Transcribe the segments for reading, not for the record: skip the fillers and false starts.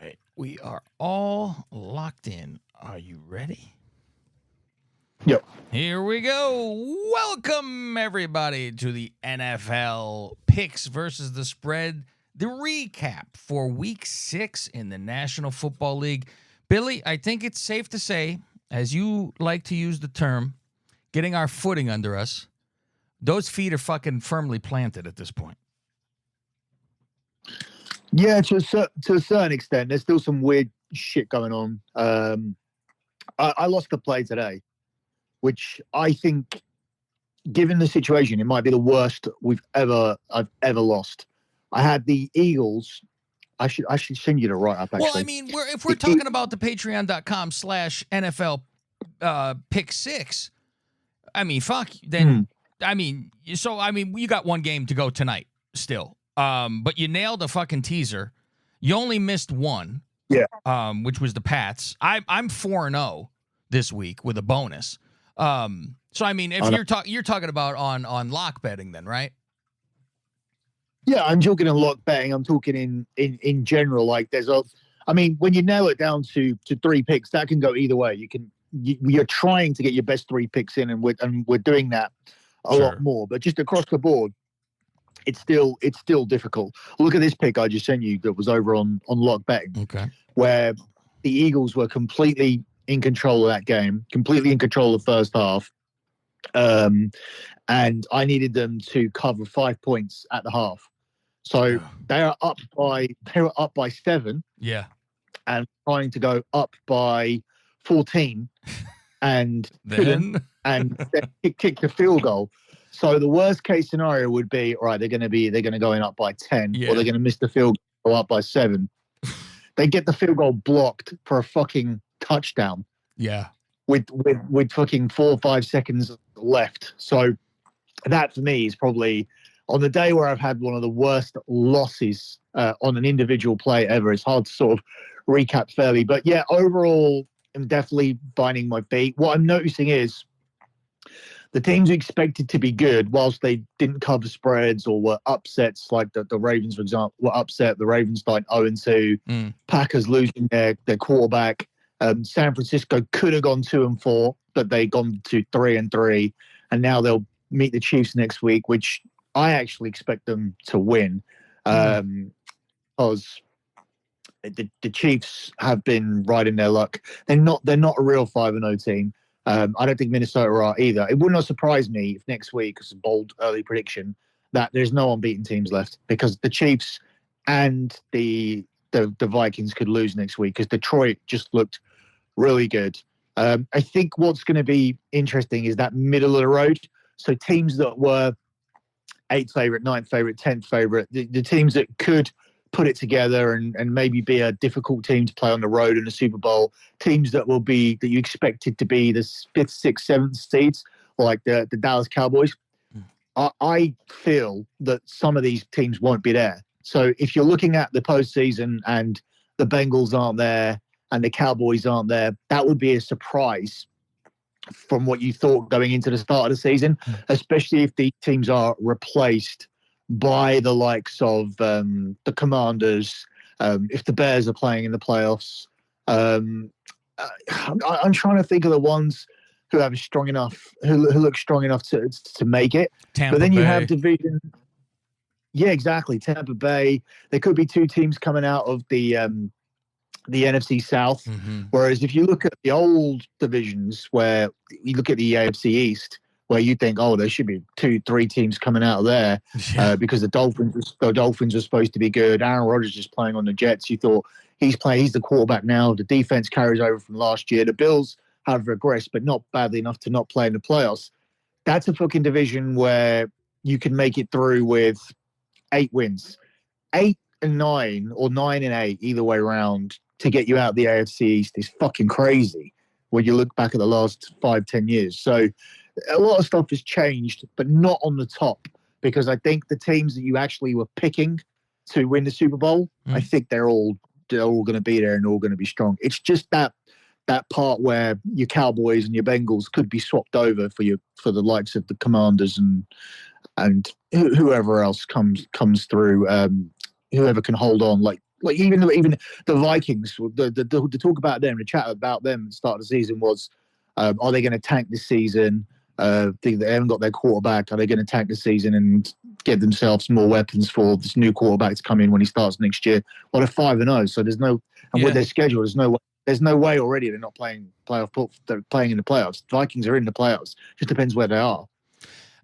right. We are all locked in. Are you ready? Yep. Here we go. Welcome, everybody, to the NFL Picks versus the Spread, the recap for Week 6 in the National Football League. Billy, I think it's safe to say, as you like to use the term, getting our footing under us, those feet are fucking firmly planted at this point. Yeah, to a certain extent. There's still some weird shit going on. I lost the play today, which I think, given the situation, it might be the worst I've ever lost. I had the Eagles. I should send you the write up. Actually, well, I mean, if we're talking about the Patreon.com/NFL Pick 6, I mean, fuck. Then I mean, you got one game to go tonight still. But you nailed a fucking teaser. You only missed one. Yeah. Which was the Pats. I'm 4-0 this week with a bonus. So I mean, if you're talking about on lock betting, then right? Yeah, I'm talking in lock betting. I'm talking in general. Like I mean, when you nail it down to 3 picks, that can go either way. You're trying to get your best 3 picks in, and we're doing that a lot more. But just across the board, it's still difficult. Look at this pick I just sent you that was over on lock betting. Okay. Where the Eagles were completely in control of that game, completely in control of the first half. And I needed them to cover 5 points at the half. So they were up by 7. Yeah. And trying to go up by 14 and then kick the field goal. So the worst case scenario would be, all right, they're going to go in up by 10, or they're going to miss the field goal up by 7. They get the field goal blocked for a fucking touchdown. Yeah. With fucking 4 or 5 seconds left. So that for me is probably, on the day where I've had one of the worst losses on an individual play ever. It's hard to sort of recap fairly. But yeah, overall, I'm definitely finding my feet. What I'm noticing is the teams expected to be good, whilst they didn't cover spreads or were upsets, like the Ravens, for example, were upset. The Ravens died 0-2. Packers losing their quarterback. San Francisco could have gone 2-4, but they gone to 3-3, and now they'll meet the Chiefs next week, which I actually expect them to win, because the Chiefs have been riding their luck. They're not a real 5-0 team. I don't think Minnesota are either. It would not surprise me if next week, it's a bold early prediction, that there's no unbeaten teams left, because the Chiefs and the Vikings could lose next week, because Detroit just looked really good. I think what's going to be interesting is that middle of the road. So teams that were 8th favorite, 9th favorite, 10th favorite, the teams that could put it together and maybe be a difficult team to play on the road in the Super Bowl, teams that you expected to be the 5th, 6th, 7th seeds, like the Dallas Cowboys. I feel that some of these teams won't be there. So if you're looking at the postseason and the Bengals aren't there and the Cowboys aren't there, that would be a surprise from what you thought going into the start of the season, especially if these teams are replaced by the likes of the Commanders, if the Bears are playing in the playoffs. I'm trying to think of the ones who have strong enough, who look strong enough to make it. Tampa but then you Bay. have division. Yeah, exactly. Tampa Bay. There could be 2 teams coming out of the NFC South. Whereas if you look at the old divisions, where you look at the AFC East, where you think, oh, there should be 2-3 teams coming out of there, because the Dolphins are supposed to be good. Aaron Rodgers is playing on the Jets. You thought he's the quarterback now. The defense carries over from last year. The Bills have regressed, but not badly enough to not play in the playoffs. That's a fucking division where you can make it through with 8 wins, 8-9 or 9-8, either way around, to get you out of the AFC East is fucking crazy when you look back at the last 5-10 years. So a lot of stuff has changed, but not on the top, because I think the teams that you actually were picking to win the Super Bowl, I think they're all going to be there and all going to be strong. It's just that part where your Cowboys and your Bengals could be swapped over for the likes of the Commanders and whoever else comes through, whoever can hold on. Like like even the Vikings, the talk about them, the chat about them at the start of the season was, are they going to tank this season? Think they haven't got their quarterback. Are they going to tank the season and get themselves more weapons for this new quarterback to come in when he starts next year? Well, they're 5-0, so there's no, and with their schedule, there's no way already they're not playing playoff. They're playing in the playoffs. The Vikings are in the playoffs. Just depends where they are.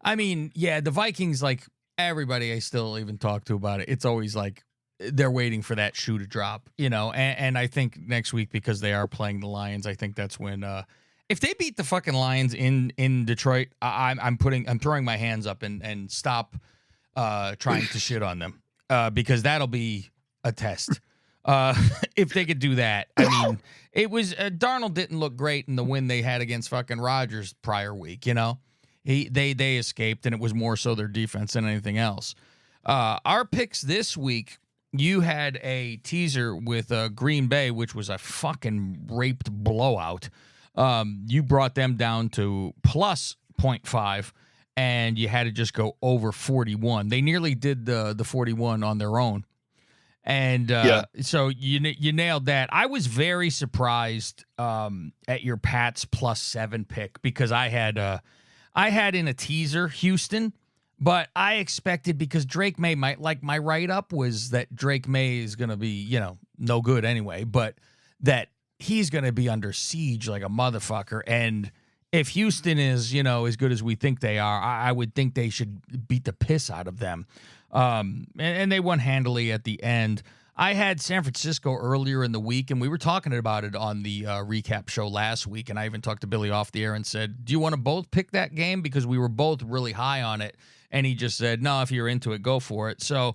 I mean, yeah, the Vikings, like everybody I still even talk to about it, it's always like they're waiting for that shoe to drop, and I think next week, because they are playing the Lions, I think that's when if they beat the fucking Lions in Detroit, I'm throwing my hands up and stop trying to shit on them because that'll be a test. If they could do that. I mean, it was Darnold didn't look great in the win they had against fucking Rodgers prior week, They escaped, and it was more so their defense than anything else. Our picks this week, you had a teaser with Green Bay, which was a fucking raped blowout. You brought them down to plus 0.5, and you had to just go over 41. They nearly did the 41 on their own. And so you nailed that. I was very surprised at your Pats plus 7 pick because I had in a teaser Houston, but I expected, because Drake May my write-up was that Drake May is going to be, no good anyway, but that he's going to be under siege like a motherfucker. And if Houston is, as good as we think they are, I would think they should beat the piss out of them. And they won handily at the end. I had San Francisco earlier in the week, and we were talking about it on the recap show last week, and I even talked to Billy off the air and said, do you want to both pick that game? Because we were both really high on it, and he just said, no, if you're into it, go for it. So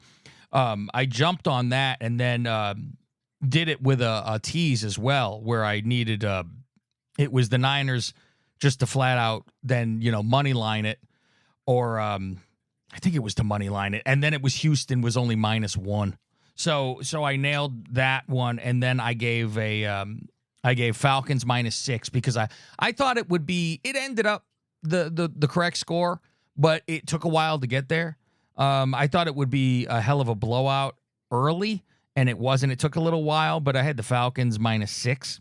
I jumped on that and then did it with a tease as well, where I needed it was the Niners just to flat out then, money line it, or I think it was to money line it. And then it was Houston was only -1. So I nailed that one. And then I gave Falcons -6 because I thought it would be, it ended up the correct score, but it took a while to get there. I thought it would be a hell of a blowout early, and it wasn't. It took a little while, but I had the Falcons -6.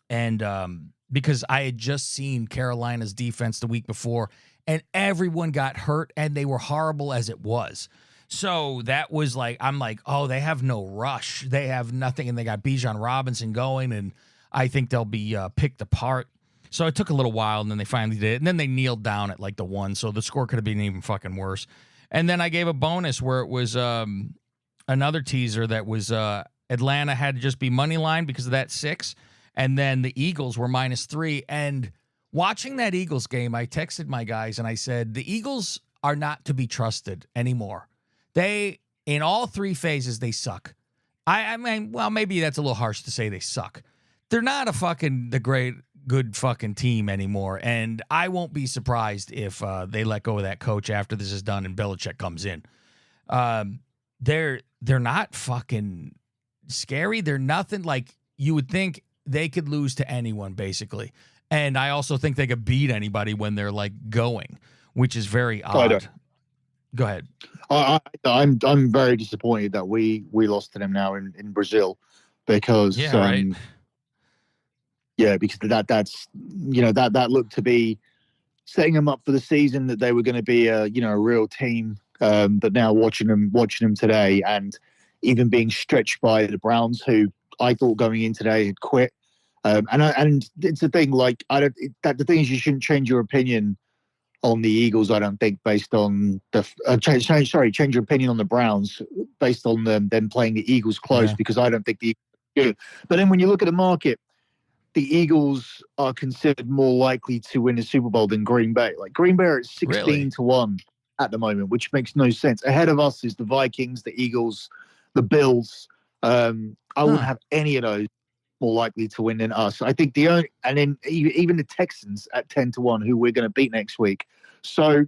And because I had just seen Carolina's defense the week before, and everyone got hurt, and they were horrible as it was. So that was like, I'm like, oh, they have no rush. They have nothing, and they got Bijan Robinson going, and I think they'll be picked apart. So it took a little while, and then they finally did it. And then they kneeled down at like the 1, so the score could have been even fucking worse. And then I gave a bonus where it was another teaser that was Atlanta had to just be money line because of that 6, and then the Eagles were -3. And watching that Eagles game, I texted my guys and I said, the Eagles are not to be trusted anymore. They, in all 3 phases, they suck. I mean, well, maybe that's a little harsh to say they suck. They're not good fucking team anymore, and I won't be surprised if they let go of that coach after this is done and Belichick comes in. They're not fucking scary. They're nothing like you would think they could lose to anyone, basically. And I also think they could beat anybody when they're like going, which is very odd. Go ahead. I'm very disappointed that we lost to them now in Brazil because because that's that looked to be setting them up for the season, that they were going to be a real team. But now watching them today, and even being stretched by the Browns, who I thought going in today had quit. And it's the thing, like the thing is, you shouldn't change your opinion on the Eagles, I don't think, based on the change your opinion on the Browns based on them playing the Eagles close, because I don't think the Eagles are good. But then when you look at the market, the Eagles are considered more likely to win the Super Bowl than Green Bay. Like Green Bay are at 16-1 at the moment, which makes no sense. Ahead of us is the Vikings, the Eagles, the Bills. I wouldn't have any of those more likely to win than us. I think and then even the Texans at 10-1, who we're going to beat next week. So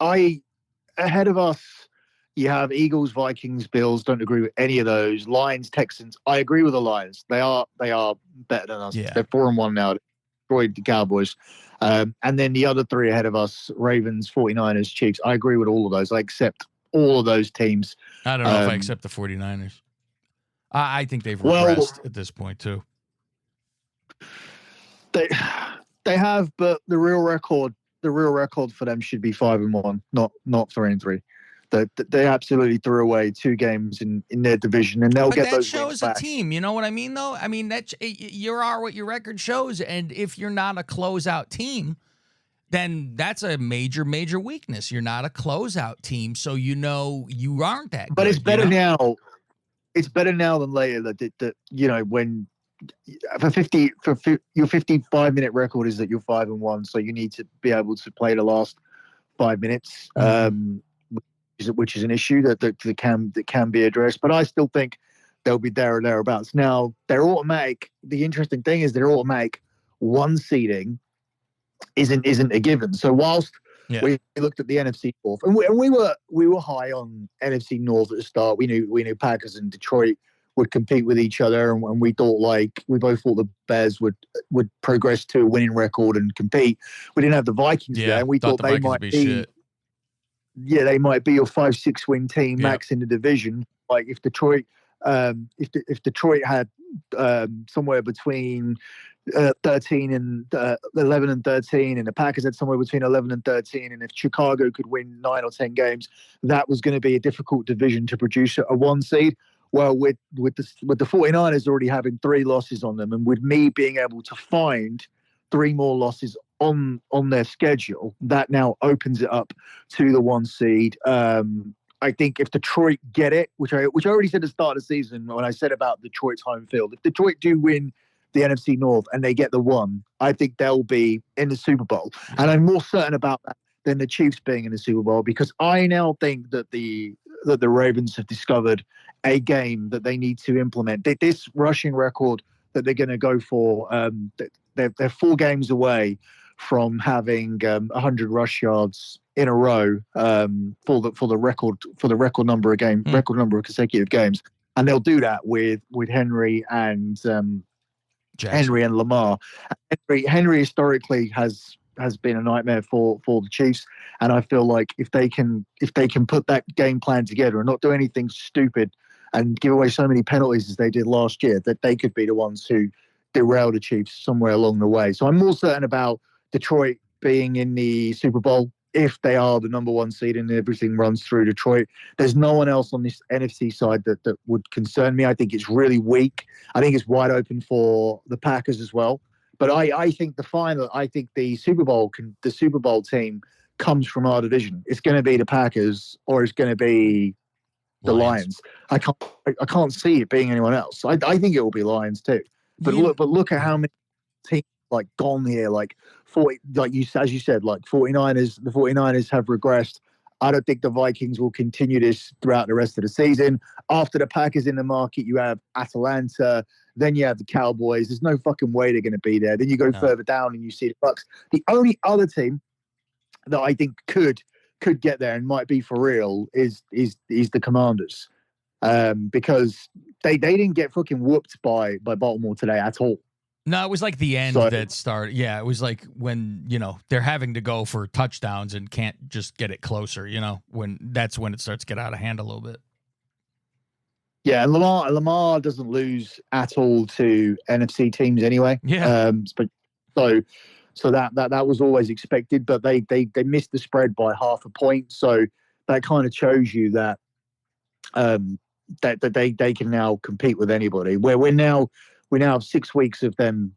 ahead of us, you have Eagles, Vikings, Bills. Don't agree with any of those. Lions, Texans. I agree with the Lions. They are better than us. Yeah. They're 4-1 now. Destroyed the Cowboys. And then the other 3 ahead of us, Ravens, 49ers, Chiefs. I agree with all of those. I accept all of those teams. I don't know if I accept the 49ers. I think they've Well, regressed at this point too. they they have, but the real record for them should be 5-1, not 3-3. They absolutely threw away 2 games in their division, and they'll But get that those wins shows a back. team. You know what I mean, though? I mean, you are what your record shows. And if you're not a closeout team, then that's a major, major weakness. You're not a closeout team. So you aren't that But good. it's better you know? now. It's better now than later that when your 55-minute record is that you're 5-1, so you need to be able to play the last 5 minutes, which is an issue that can be addressed. But I still think they'll be there or thereabouts. Now, they're automatic. The interesting thing is they're automatic. One seeding isn't a given. So whilst we looked at the NFC North, and we were high on NFC North at the start. We knew Packers and Detroit would compete with each other, and we both thought the Bears would progress to a winning record and compete. We didn't have the Vikings there, and we thought the they Vikings might would be be shit. yeah, they might be your 5-6 win team max in the division. Like if Detroit had somewhere between 13 and 11 and 13, and the Packers had somewhere between 11 and 13, and if Chicago could win 9 or 10 games, that was going to be a difficult division to produce a 1 seed. Well, with the 49ers already having 3 losses on them, and with me being able to find 3 more losses on their schedule, that now opens it up to the 1 seed. I think if Detroit get it, which I already said at the start of the season when I said about Detroit's home field, if Detroit do win the NFC North and they get the 1, I think they'll be in the Super Bowl. And I'm more certain about that than the Chiefs being in the Super Bowl, because I now think that the Ravens have discovered a game that they need to implement. This rushing record that they're going to go for, they're 4 games away from having 100 rush yards in a row for the record number of consecutive games, and they'll do that with Henry and Henry and Lamar. Henry historically has been a nightmare for the Chiefs, and I feel like if they can put that game plan together and not do anything stupid and give away so many penalties as they did last year, that they could be the ones who derail the Chiefs somewhere along the way. So I'm more certain about Detroit being in the Super Bowl if they are the number 1 seed and everything runs through Detroit. There's no one else on this NFC side that would concern me. I think it's really weak. I think it's wide open for the Packers as well. But I think the Super Bowl team comes from our division. It's going to be the Packers, or it's going to be the Lions. I can't see it being anyone else. I think it will be Lions too. But look at how many teams like gone here, like 40, as you said, like 49ers. The 49ers have regressed. I don't think the Vikings will continue this throughout the rest of the season. After the Packers in the market, you have Atlanta, then you have the Cowboys. There's no fucking way they're going to be there. Then you go further down and you see the Bucks. The only other team that I think could get there and might be for real is the Commanders, because they didn't get fucking whooped by Baltimore today at all. No, it was like the end that started. Yeah, it was like when, they're having to go for touchdowns and can't just get it closer, when it starts to get out of hand a little bit. Yeah, and Lamar doesn't lose at all to NFC teams anyway. Yeah. But so that was always expected, but they missed the spread by half a point. So that kind of shows you that that they can now compete with anybody. Where we now have 6 weeks of them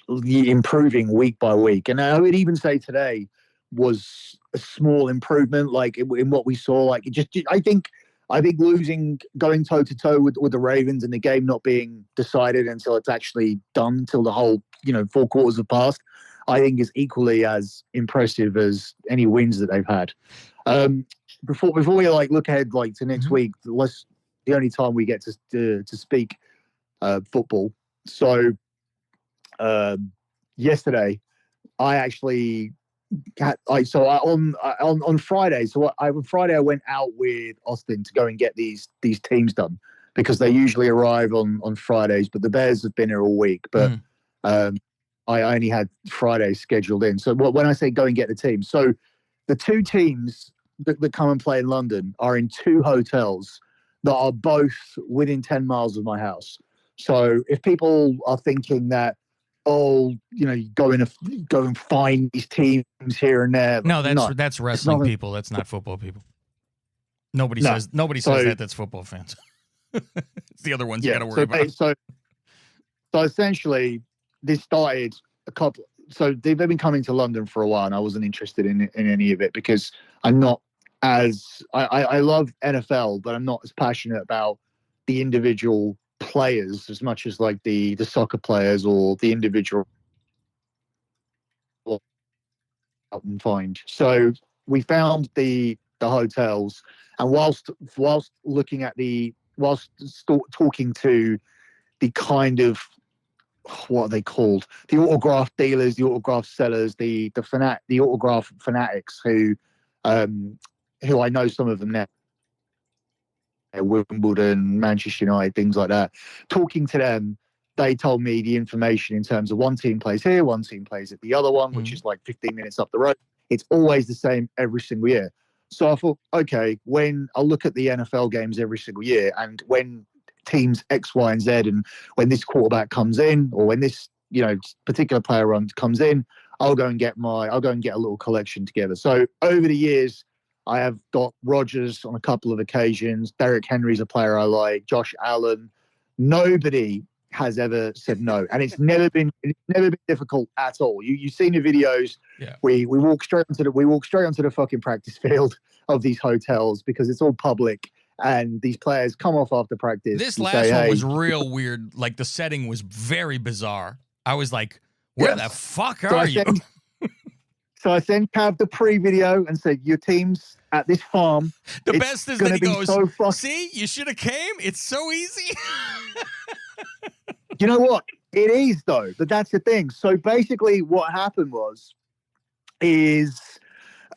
improving week by week, and I would even say today was a small improvement, like in what we saw. Like I think going toe to toe with the Ravens and the game not being decided until it's actually done, till the whole 4 quarters have passed, I think is equally as impressive as any wins that they've had. Before we look ahead to next week, the only time we get to speak football. So yesterday, I actually on Friday. So on Friday I went out with Austin to go and get these teams done, because they usually arrive on Fridays, but the Bears have been here all week. But I only had Friday scheduled in. So when I say go and get the team, so the 2 teams that come and play in London are in 2 hotels that are both within 10 miles of my house. So if people are thinking that, oh, you go and find these teams here and there, No, that's it's wrestling nothing. people. That's not football people. Nobody No. says So that. That's football fans. It's the other ones you got yeah, to worry about. so essentially, this started a couple. So they've been coming to London for a while, and I wasn't interested in any of it because I'm not as I love NFL, but I'm not as passionate about the individual players as much as like the soccer players or the individual out and find. So we found the hotels, and whilst looking at talking to the kind of, what are they called? The autograph dealers, the autograph sellers, the autograph fanatics who I know some of them now, Wimbledon, Manchester United, things like that. Talking to them, they told me the information in terms of one team plays here, one team plays at the other one, which is like 15 minutes up the road. It's always the same every single year. So I thought, okay, when I look at the NFL games every single year, and when teams X, Y, and Z, and when this quarterback comes in, or when this particular player comes in, I'll go and get a little collection together. So over the years, I have got Rodgers on a couple of occasions. Derrick Henry's a player I like. Josh Allen. Nobody has ever said no, and it's never been difficult at all. You've seen the videos. Yeah. We walk straight onto the fucking practice field of these hotels because it's all public, and these players come off after practice. This last one was real weird. Like the setting was very bizarre. I was like, where the fuck are you? So I sent Cav the pre-video and said, your team's at this farm. The best is that he goes, see, you should have came. It's so easy. You know what? It is, though. But that's the thing. So basically what happened is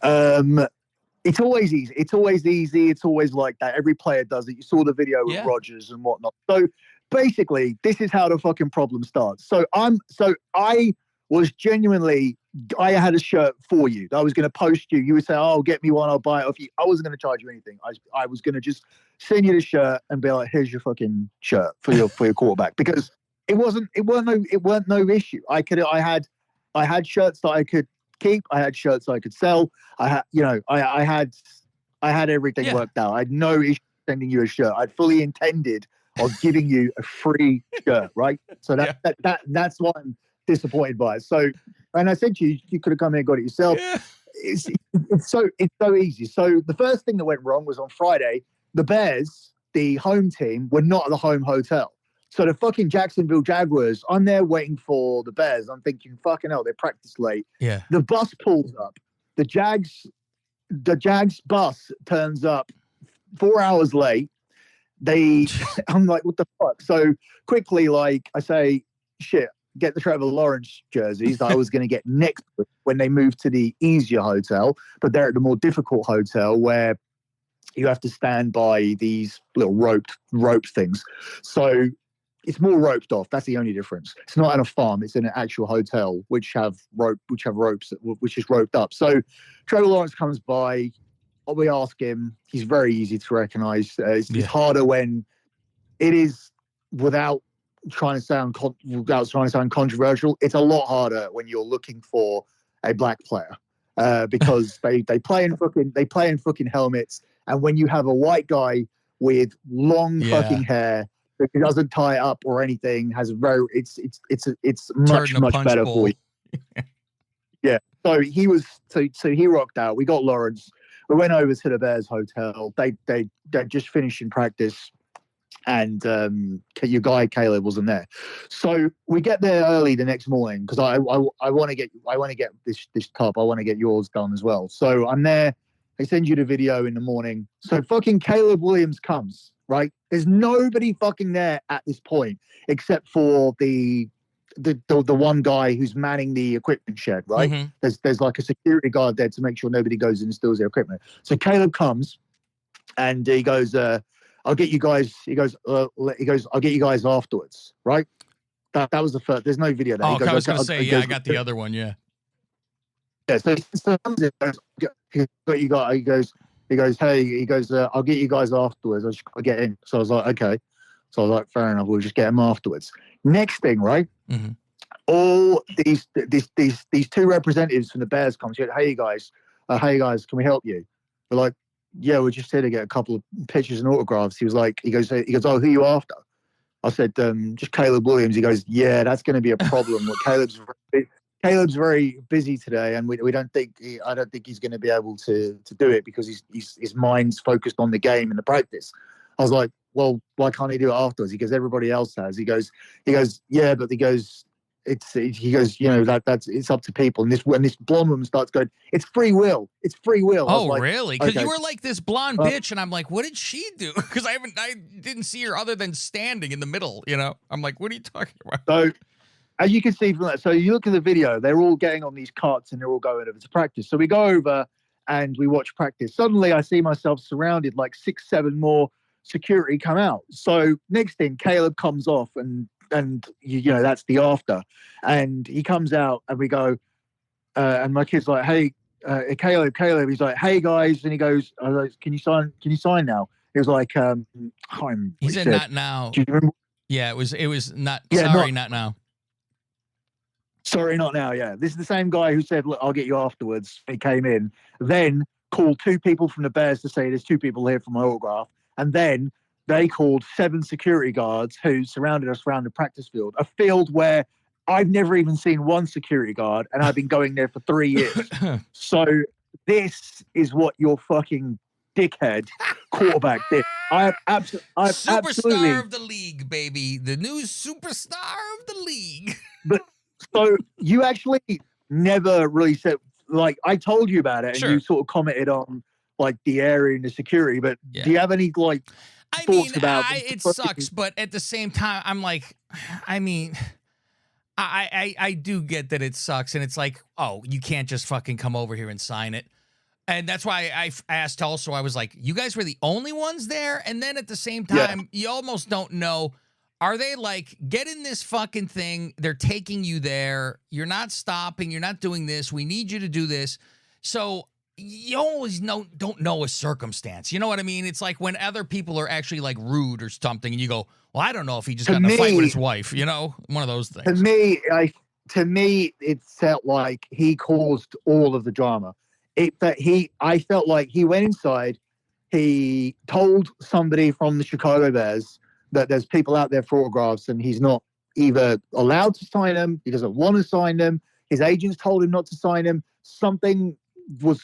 it's always easy. It's always easy. It's always like that. Every player does it. You saw the video with Rodgers and whatnot. So basically, this is how the fucking problem starts. So I was genuinely, I had a shirt for you. I was going to post you. You would say, oh, get me one. I'll buy it off you. I wasn't going to charge you anything. I was going to just send you the shirt and be like, here's your fucking shirt for your quarterback, because it weren't no issue. I had shirts that I could keep. I had shirts I could sell. I had everything worked out. I had no issue sending you a shirt. I'd fully intended of giving you a free shirt, right? So that's what I'm disappointed by. So, and I said to you, you could have come here and got it yourself. Yeah. It's so easy. So the first thing that went wrong was on Friday, the Bears, the home team, were not at the home hotel. So the fucking Jacksonville Jaguars, I'm there waiting for the Bears. I'm thinking, fucking hell, they practiced late. Yeah. The bus pulls up. The Jags bus turns up 4 hours late. I'm like, what the fuck? So quickly, like, I say, shit, get the Trevor Lawrence jerseys that I was going to get next week when they moved to the easier hotel, but they're at the more difficult hotel where you have to stand by these little rope things. So it's more roped off. That's the only difference. It's not at a farm. It's in an actual hotel, which have ropes, which is roped up. So Trevor Lawrence comes by. We ask him. He's very easy to recognize. It's harder when it is without trying to sound controversial. It's a lot harder when you're looking for a black player because they play in fucking helmets, and when you have a white guy with long fucking hair that doesn't tie up or anything, it's much better for you. Yeah. So he rocked out. We got Lawrence. We went over to the Bears hotel. They just finished in practice, and your guy Caleb wasn't there. So we get there early the next morning because I want to get this cup. I want to get yours done as well. So I'm there. They send you the video in the morning. So fucking Caleb Williams comes, right? There's nobody fucking there at this point except for the one guy who's manning the equipment shed, right? Mm-hmm. There's like a security guard there to make sure nobody goes in and steals their equipment. So Caleb comes and he goes, I'll get you guys. He goes, I'll get you guys afterwards, right? That was the first. There's no video there. Oh, I was going to say, I got the other one, yeah. Yeah, so he comes in, he goes, He goes, hey, I'll get you guys afterwards. I just got to get in. So I was like, okay. So I was like, fair enough. We'll just get him afterwards. Next thing, right? Mm-hmm. All these two representatives from the Bears come. She said, hey guys, can we help you? We're like, yeah, we're just here to get a couple of pictures and autographs. He goes, oh, who are you after? I said, just Caleb Williams. He goes, yeah, that's going to be a problem. Caleb's very busy today, and I don't think he's going to be able to do it because his mind's focused on the game and the practice. I was like, well, why can't he do it afterwards? He goes, everybody else has. He goes, yeah, but he goes, it's up to people. And when this blonde woman starts going, it's free will. It's free will. Oh, I was like, really? Because okay. you were like this blonde bitch, and I'm like, what did she do? Because I didn't see her other than standing in the middle. I'm like, what are you talking about? So, as you can see from that, so you look at the video, they're all getting on these carts and they're all going over to practice. So we go over and we watch practice. Suddenly, I see myself surrounded, like 6, 7 more security come out. So next thing, Caleb comes off, and that's the after, and he comes out, and we go, and my kid's like, hey, Caleb. He's like, hey guys, and he goes, can you sign now? He was like, he said, not now. Do you remember? Yeah, it was not. Yeah, sorry, not now. Sorry, not now. Yeah, this is the same guy who said, look, I'll get you afterwards. He came in, then called 2 people from the Bears to say there's 2 people here for my autograph, and then they called 7 security guards who surrounded us around the practice field, a field where I've never even seen one security guard, and I've been going there for 3 years. So this is what your fucking dickhead quarterback did. I've Superstar of the league, baby. The new superstar of the league. But so you actually never really said, like, I told you about it, and you sort of commented on like the area and the security. But do you have any thoughts about it sucks, but at the same time, I'm like, I do get that it sucks, and it's like, oh, you can't just fucking come over here and sign it. And that's why I asked also, I was like, you guys were the only ones there? And then at the same time, you almost don't know. Are they like, get in this fucking thing? They're taking you there. You're not stopping. You're not doing this. We need you to do this. So you always don't know a circumstance. You know what I mean? It's like when other people are actually like rude or something, and you go, well, I don't know if he just got in a fight with his wife. One of those things. To me, it felt like he caused all of the drama. I felt like he went inside. He told somebody from the Chicago Bears that there's people out there for autographs, and he's not either allowed to sign them, he doesn't want to sign them, his agents told him not to sign them. Something was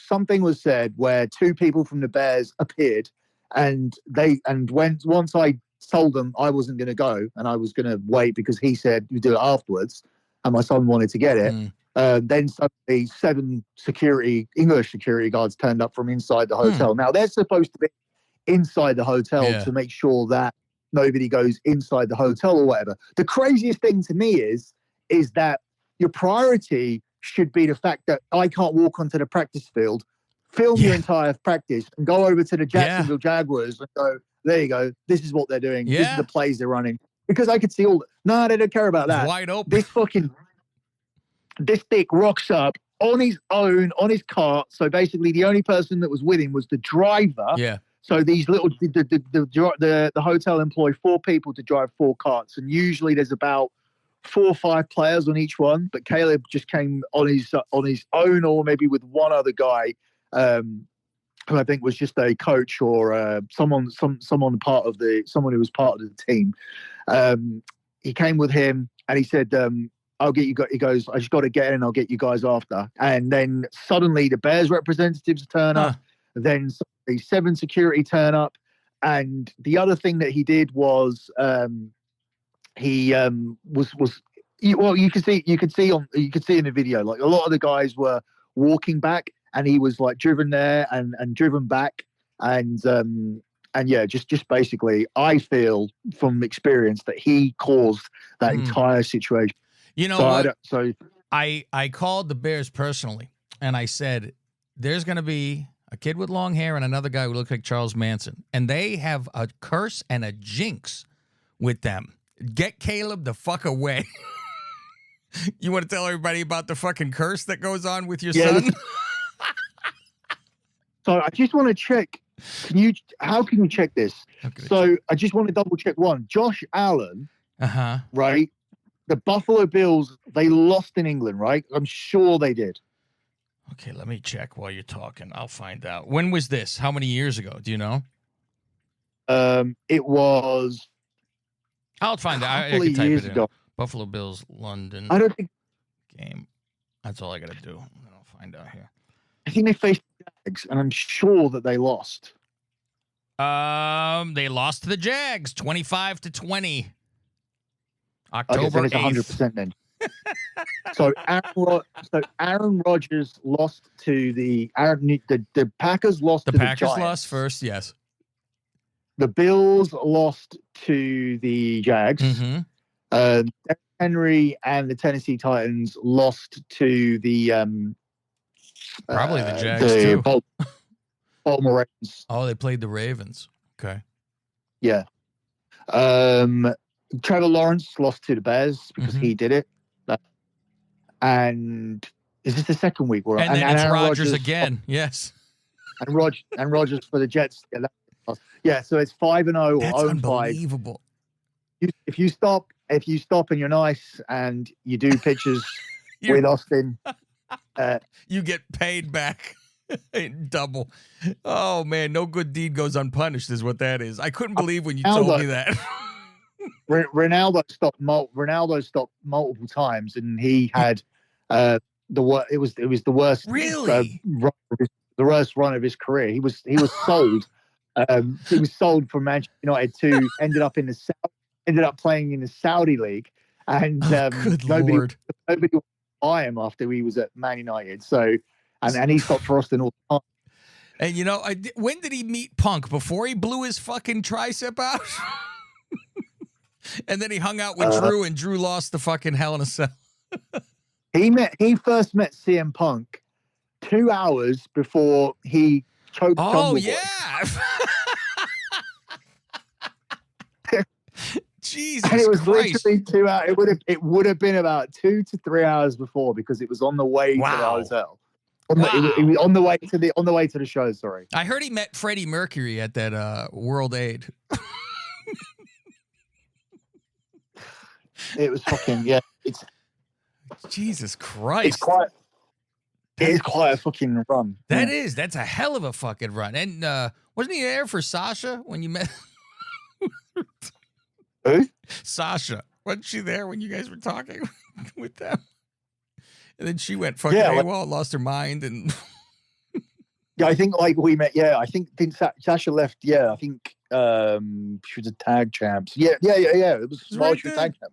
said where 2 people from the Bears appeared, and once I told them I wasn't going to go and I was going to wait because he said you do it afterwards, and my son wanted to get it. Then suddenly 7 English security guards turned up from inside the hotel. Now they're supposed to be inside the hotel to make sure that nobody goes inside the hotel or whatever. The craziest thing to me is that your priority should be the fact that I can't walk onto the practice field, film your entire practice, and go over to the Jacksonville Jaguars and go, there you go, this is what they're doing. This is the plays they're running. Because I could see all no, they don't care about that. It's wide open. This dick rocks up on his own, on his cart. So basically the only person that was with him was the driver. Yeah. So these little the hotel employ 4 people to drive 4 carts, and usually there's about 4 or 5 players on each one. But Caleb just came on his own, or maybe with one other guy, who I think was just a coach or someone who was part of the team. He came with him, and he said, "I'll get you." He goes, "I just got to get in. I'll get you guys after." And then suddenly the Bears representatives turn up. Then 7 security turn up, and the other thing that he did was he was you could see in the video, like a lot of the guys were walking back, and he was like driven there and driven back, and just basically, I feel from experience that he caused that entire situation. I called the Bears personally, and I said, there's going to be a kid with long hair and another guy who looks like Charles Manson, and they have a curse and a jinx with them. Get Caleb the fuck away. You want to tell everybody about the fucking curse that goes on with your son? So I just want to check. How can you check this? So I just want to double check one. Josh Allen, right? The Buffalo Bills, they lost in England, right? I'm sure they did. Okay, let me check while you're talking. I'll find out. When was this? How many years ago? Do you know? It was. I'll find out. I can type it in. Ago. Buffalo Bills, London. I don't think game. That's all I got to do. I'll find out here. I think they faced the Jags, and I'm sure that they lost. They lost to the Jags, 25-20. October 100% then. So Aaron Rodgers lost to the Packers lost to the Giants. The Packers lost first, yes. The Bills lost to the Jags. Mm-hmm. Henry and the Tennessee Titans lost to the probably the Jags too. Baltimore Ravens. Oh, they played the Ravens. Okay. Yeah. Trevor Lawrence lost to the Bears because he did it. And is this the second week? And then it's Rodgers again. Yes. And Rodgers for the Jets. Yeah, so it's 5-0 or 0-5. That's unbelievable. If you stop and you're nice and you do pitches with Austin, you get paid back double. Oh man, no good deed goes unpunished is what that is. I couldn't believe when you told me that. Ronaldo stopped multiple times, and he had it was the worst. Really, the worst run of his career. He was sold. He was sold from Manchester United to ended up playing in the Saudi league, and nobody would buy him after he was at Man United. So, and he stopped for Austin all the time. And when did he meet Punk? Before he blew his fucking tricep out? And then he hung out with Drew, and Drew lost the fucking Hell in a Cell. He first met CM Punk 2 hours before he choked. Oh yeah. Jesus and it was Christ. literally 2 hours. It would have been about 2 to 3 hours before because it was on the way to the hotel. It was on the way to the show. Sorry. I heard he met Freddie Mercury at that World Aid. It was fucking It's Jesus Christ. It is quite a fucking run. That's a hell of a fucking run. And wasn't he there for Sasha when you met? Who? Sasha. Wasn't she there when you guys were talking with them? And then she went fucking AWOL, lost her mind, and I think we met. Yeah, I think Sasha left. Yeah, I think she was a tag champ. Yeah. It was a tag champ.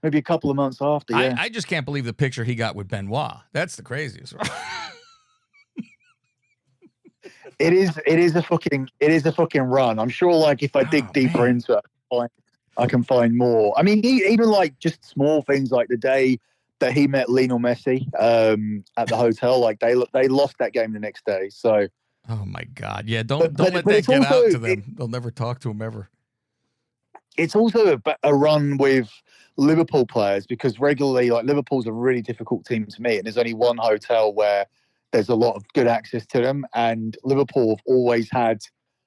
Maybe a couple of months after. Yeah. I just can't believe the picture he got with Benoit. That's the craziest. It is a fucking run. I'm sure. If I dig deeper into it, I can find more. I mean, even just small things like the day that he met Lionel Messi at the hotel. They lost that game the next day. So. Oh my God! Yeah, don't let that get out to them. They'll never talk to him ever. It's also a run with Liverpool players because regularly, Liverpool's a really difficult team to meet, and there's only one hotel where there's a lot of good access to them. And Liverpool have always had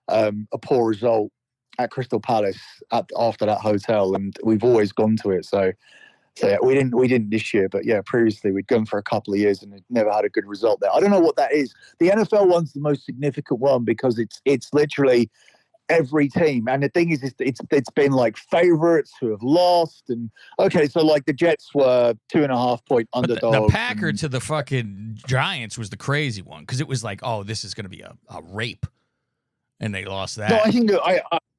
a poor result at Crystal Palace after that hotel, and we've always gone to it. So yeah, we didn't this year, but yeah, previously we'd gone for a couple of years and never had a good result there. I don't know what that is. The NFL one's the most significant one because it's literally every team, and the thing is, it's been favorites who have lost, and so the Jets were 2.5 point underdogs. The Packer to the fucking Giants was the crazy one because it was this is going to be a rape, and they lost that. No,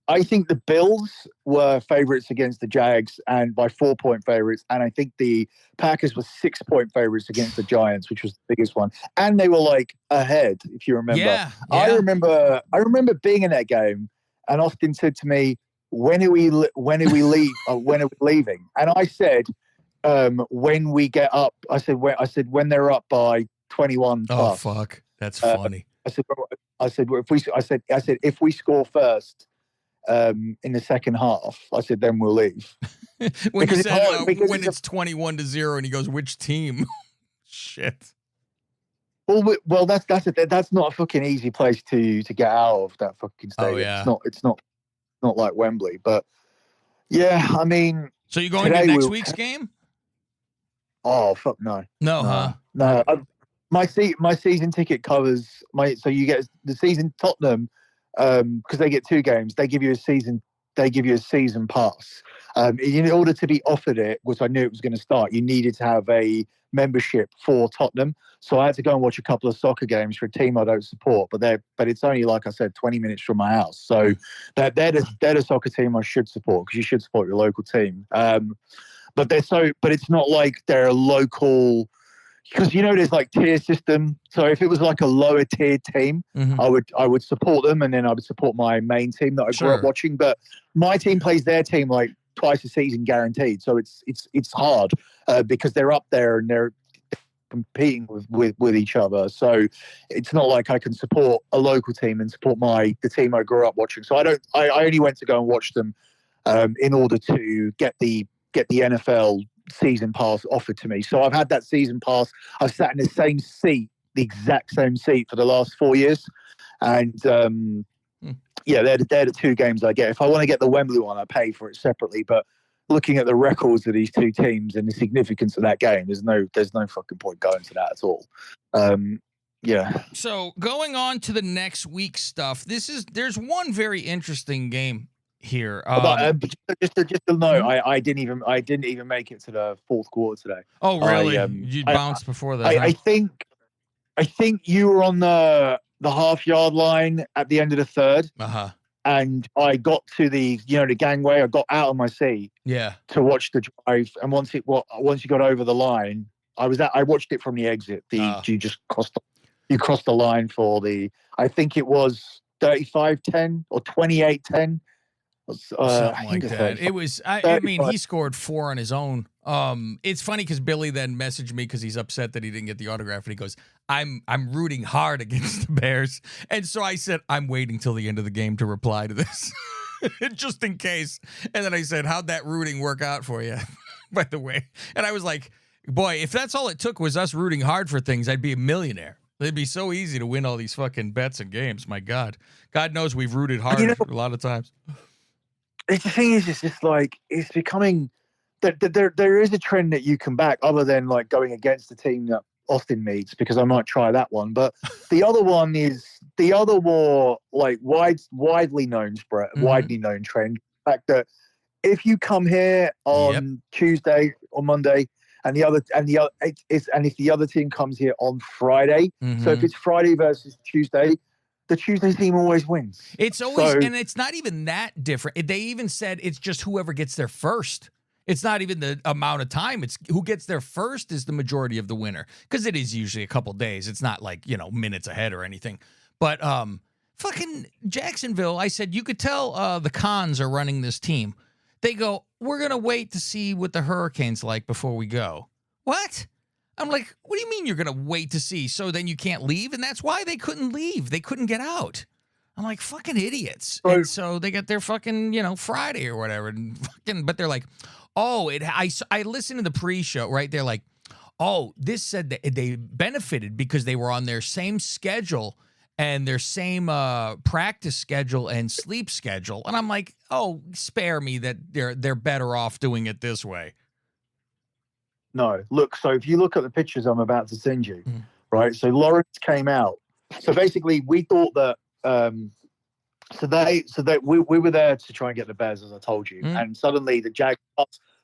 I think the Bills were favorites against the Jags and by 4 point favorites. And I think the Packers were 6 point favorites against the Giants, which was the biggest one. And they were ahead, if you remember. Yeah. I remember being in that game and Austin said to me, when are we leaving? And I said, when we get up, I said, when they're up by 21 plus. Oh, fuck. That's funny. I said, if we score first, in the second half, I said, then we'll leave. When you said when it's 21-0, and he goes, which team? Shit. Well, that's not a fucking easy place to get out of that fucking Oh stadium. yeah. It's not like Wembley, but yeah, I mean, So you going to today next week's game? oh fuck no, No, huh? no. Okay. My season ticket covers my. So you get the season Tottenham, because they get two games. They give you a season. They give you a season pass. In order to be offered it, which I knew it was going to start, you needed to have a membership for Tottenham. So I had to go and watch a couple of soccer games for a team I don't support, but it's only, like I said, 20 minutes from my house. So they're the soccer team I should support, because you should support your local team. But it's not like they're a local, because there's like tier system. So if it was like a lower tier team, Mhm. I would support them, and then I would support my main team that I grew up Sure. watching. But my team plays their team like twice a season guaranteed, so it's hard, because they're up there and they're competing with each other. So it's not like I can support a local team and support the team I grew up watching. So I only went to go and watch them, in order to get the NFL season pass offered to me. So I've had that season pass. I've sat in the same seat, the exact same seat, for the last 4 years. And yeah, they're the two games I get. If I want to get the Wembley one, I pay for it separately. But looking at the records of these two teams and the significance of that game, there's no fucking point going to that at all. Yeah. So going on to the next week stuff. There's one very interesting game here. But just to know, Mhm. I didn't even make it to the fourth quarter today. Oh really? You bounced before that? I think you were on the half-yard line at the end of the third, and I got to the gangway. I got out of my seat, Yeah, to watch the drive. And once you got over the line, I watched it from the exit. You just crossed the line for I think it was 35-10 or 28-10. something like that. It was. I mean, he scored 4 on his own. It's funny because Billy then messaged me because he's upset that he didn't get the autograph, and he goes, "I'm rooting hard against the Bears," and so I said, "I'm waiting till the end of the game to reply to this, just in case." And then I said, "How'd that rooting work out for you?" By the way, and I was like, "Boy, if that's all it took was us rooting hard for things, I'd be a millionaire." It'd be so easy to win all these fucking bets and games. My God knows we've rooted hard a lot of times. The thing is, it's just like it's becoming that there is a trend that you can back, other than like going against the team that Austin meets, because I might try that one. But the other one is the other more like widely known widely known trend. The fact that if you come here on Tuesday or Monday, and if the other team comes here on Friday, so if it's Friday versus Tuesday, the Tuesday team always wins. It's always, and it's not even that different. They even said it's just whoever gets there first. It's not even the amount of time. It's who gets there first is the majority of the winner, because it is usually a couple days. It's not like, minutes ahead or anything. But fucking Jacksonville, I said, you could tell the Cons are running this team. They go, we're going to wait to see what the Hurricane's like before we go. What? I'm like, what do you mean you're going to wait to see? So then you can't leave? And that's why they couldn't leave. They couldn't get out. I'm like, fucking idiots. Right. And so they got their fucking, Friday or whatever. But they're like, oh, I listened to the pre-show, right? They're like, oh, this said that they benefited because they were on their same schedule and their same practice schedule and sleep schedule. And I'm like, oh, spare me that they're better off doing it this way. No, look. So if you look at the pictures I'm about to send you, right? So Lawrence came out. So basically, we thought that. We were there to try and get the Bears, as I told you, and suddenly the Jags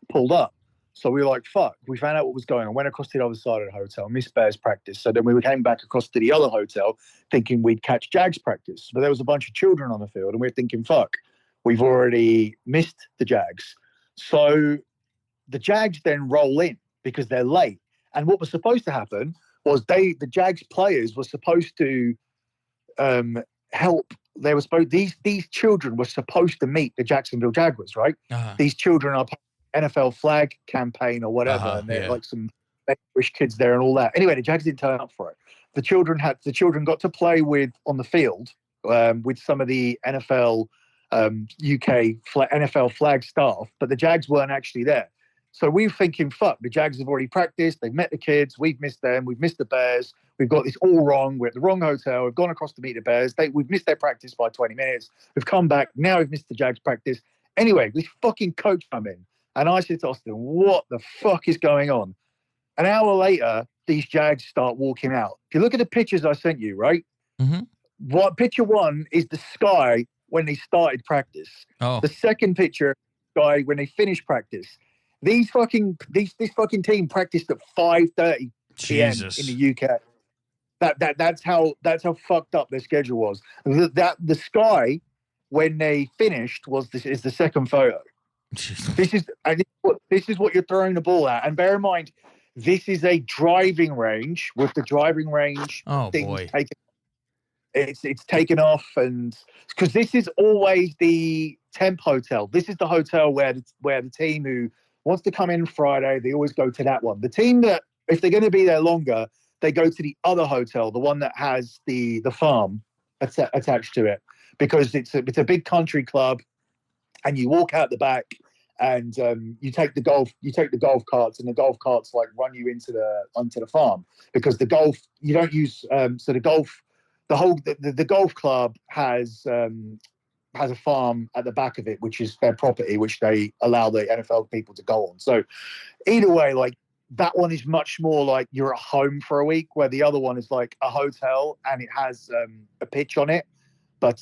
pulled up. So we were like, "Fuck!" We found out what was going on. Went across to the other side of the hotel, missed Bears practice. So then we came back across to the other hotel, thinking we'd catch Jags practice. But there was a bunch of children on the field, and we were thinking, "Fuck, we've already missed the Jags." So the Jags then roll in because they're late. And what was supposed to happen was the Jags players were supposed to help. They were supposed these children were supposed to meet the Jacksonville Jaguars, right? These children are NFL flag campaign or whatever, and they're like some Irish kids there and all that. Anyway, the Jags didn't turn up for it. The children got to play on the field with some of the NFL UK NFL flag staff, but the Jags weren't actually there. So we're thinking, fuck, the Jags have already practiced. They've met the kids. We've missed them. We've missed the Bears. We've got this all wrong. We're at the wrong hotel. We've gone across to meet the Bears. We've missed their practice by 20 minutes. We've come back. Now we've missed the Jags practice. Anyway, this fucking coach come in. And I said to Austin, what the fuck is going on? An hour later, these Jags start walking out. If you look at the pictures I sent you, right? Mm-hmm. What picture one is the sky when they started practice. Oh. The second picture, sky when they finished practice. This fucking team practiced at 5:30 p.m. in the UK. That's how fucked up their schedule was. The sky when they finished is the second photo. This is what you're throwing the ball at. And bear in mind, this is a driving range with the driving range boy. It's taken off, and because this is always the temp hotel. This is the hotel where the team who wants to come in Friday, they always go to that one. The team that, if they're going to be there longer, they go to the other hotel, the one that has the farm attached to it, because it's a big country club, and you walk out the back, and you take the golf carts, and the golf carts like run you onto the farm, because the golf you don't use the golf club has a farm at the back of it, which is their property, which they allow the NFL people to go on. So either way, like, that one is much more like you're at home for a week, where the other one is like a hotel and it has a pitch on it, but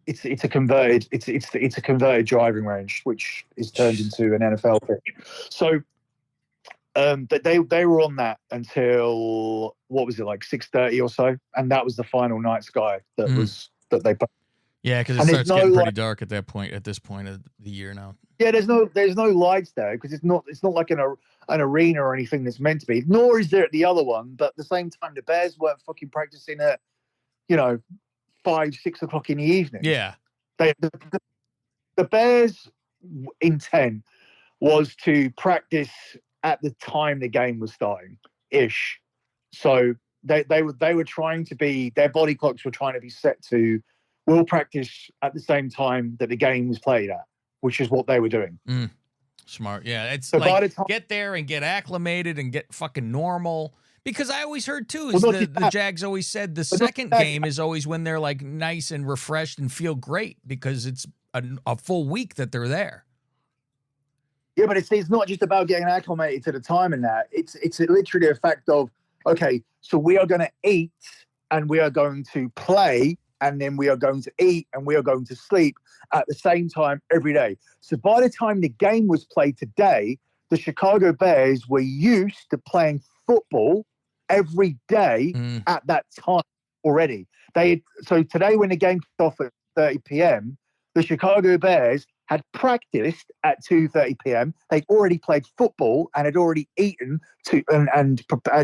it's a converted driving range, which is turned into an NFL pitch. So they were on that until, what was it, like 6:30 or so, and that was the final night sky that they put. Yeah, because it starts getting pretty dark at this point of the year now. Yeah, there's no lights there, because it's not like an arena or anything that's meant to be. Nor is there at the other one. But at the same time, the Bears weren't fucking practicing at 5-6 o'clock in the evening. Yeah, the Bears' intent was to practice at the time the game was starting ish. So they were trying to be, their body clocks were trying to be set to, we'll practice at the same time that the game was played at, which is what they were doing. Smart. Yeah, it's so like get there and get acclimated and get fucking normal. Because I always heard too, the Jags always said the second game is always when they're like nice and refreshed and feel great, because it's a full week that they're there. Yeah, but it's not just about getting acclimated to the time and that. It's literally a fact of, okay, so we are going to eat and we are going to play, and then we are going to eat and we are going to sleep at the same time every day. So by the time the game was played today, the Chicago Bears were used to playing football every day at that time already. So today, when the game kicked off at 30 p.m., the Chicago Bears had practiced at 2:30 p.m. They'd already played football and had already eaten and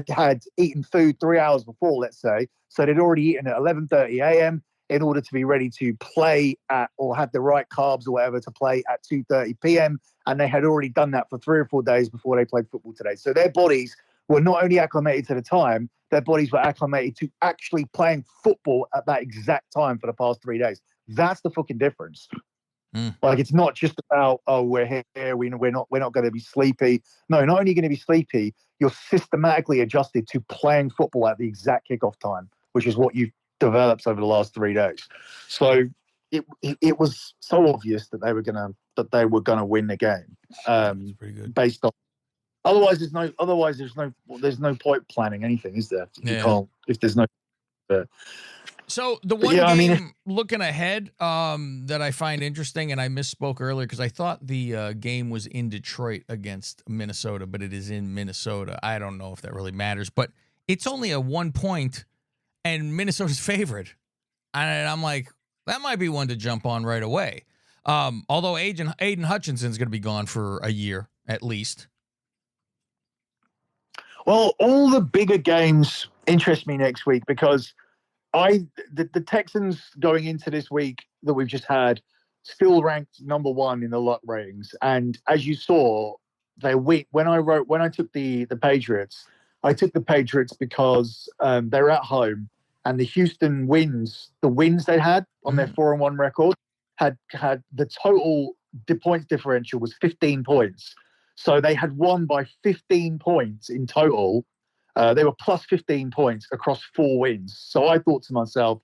had eaten food 3 hours before, let's say. So they'd already eaten at 11:30 a.m. in order to be ready to play at, or have the right carbs or whatever to play at 2:30 p.m. And they had already done that for 3 or 4 days before they played football today. So their bodies were not only acclimated to the time, their bodies were acclimated to actually playing football at that exact time for the past 3 days. That's the fucking difference. Like, it's not just about, oh, we're here, we're not going to be sleepy. No, not only going to be sleepy, you're systematically adjusted to playing football at the exact kickoff time, which is what you've developed over the last 3 days. So it was so obvious that they were gonna win the game. That's pretty good. Based on, otherwise there's no point planning anything, is there? You can't, if there's no. So the one game looking ahead that I find interesting, and I misspoke earlier because I thought the game was in Detroit against Minnesota, but it is in Minnesota. I don't know if that really matters, but it's only a 1 point, and Minnesota's favored. And I'm like, that might be one to jump on right away. Although Aiden Hutchinson's going to be gone for a year at least. Well, all the bigger games interest me next week, because the Texans going into this week that we've just had still ranked number one in the luck ratings. And as you saw, when I took the Patriots, I took the Patriots because they were at home, and the Houston wins they had on their 4-1 record had the total points differential was 15 points. So they had won by 15 points in total. They were plus 15 points across 4 wins. So I thought to myself,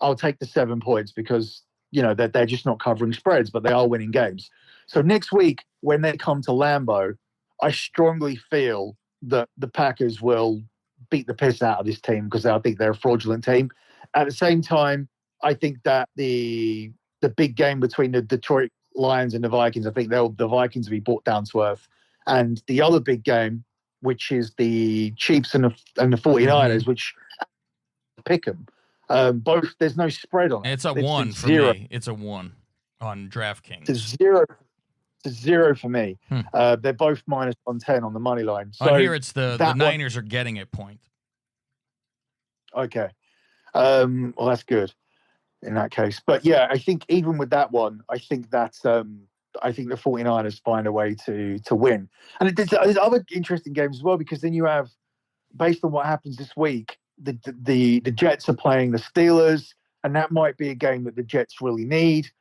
I'll take the 7 points because, they're just not covering spreads, but they are winning games. So next week, when they come to Lambeau, I strongly feel that the Packers will beat the piss out of this team because I think they're a fraudulent team. At the same time, I think that the big game between the Detroit Lions and the Vikings, I think the Vikings will be brought down to earth. And the other big game, which is the Chiefs and the 49ers, which pick them. Both, there's no spread on it. It's a 1 for zero. me. It's a 1 on DraftKings. It's a 0 for me. They're both minus 110 on the money line. So on here, it's the Niners are getting a point. Okay. Well, that's good in that case. But yeah, I think even with that one, I think that I think the 49ers find a way to win. And there's other interesting games as well, because then you have, based on what happens this week, the Jets are playing the Steelers, and that might be a game that the Jets really need.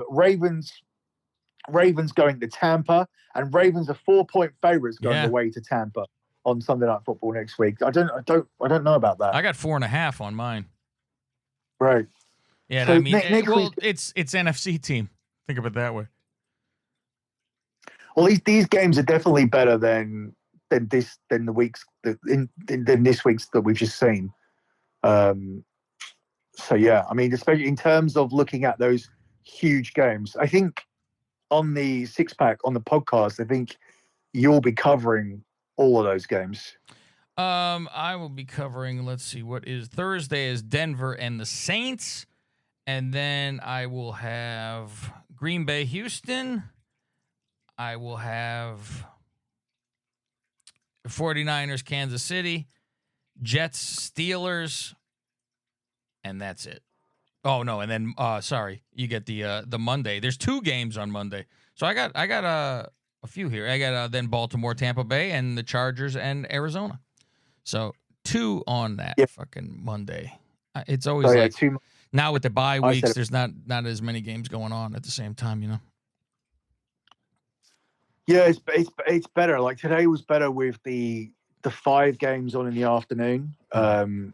Ravens going to Tampa, and Ravens are 4-point favorites going away to Tampa on Sunday Night Football next week. I don't know about that. I got 4.5 on mine. Right. Yeah, so I mean, it's NFC team. Think of it that way. Well, these games are definitely better than the weeks than this week's that we've just seen. So yeah, I mean, especially in terms of looking at those huge games, I think on the Six Pack on the podcast, I think you'll be covering all of those games. I will be covering. Let's see, what is Thursday is Denver and the Saints, and then I will have Green Bay, Houston. I will have 49ers, Kansas City, Jets, Steelers, and that's it. Oh no, and then sorry, you get the Monday. There's 2 games on Monday, so I got a few here. I got then Baltimore, Tampa Bay, and the Chargers and Arizona. So 2 on that fucking Monday. It's always now with the bye weeks, there's not as many games going on at the same time, Yeah, it's better. Like today was better with the 5 games on in the afternoon, and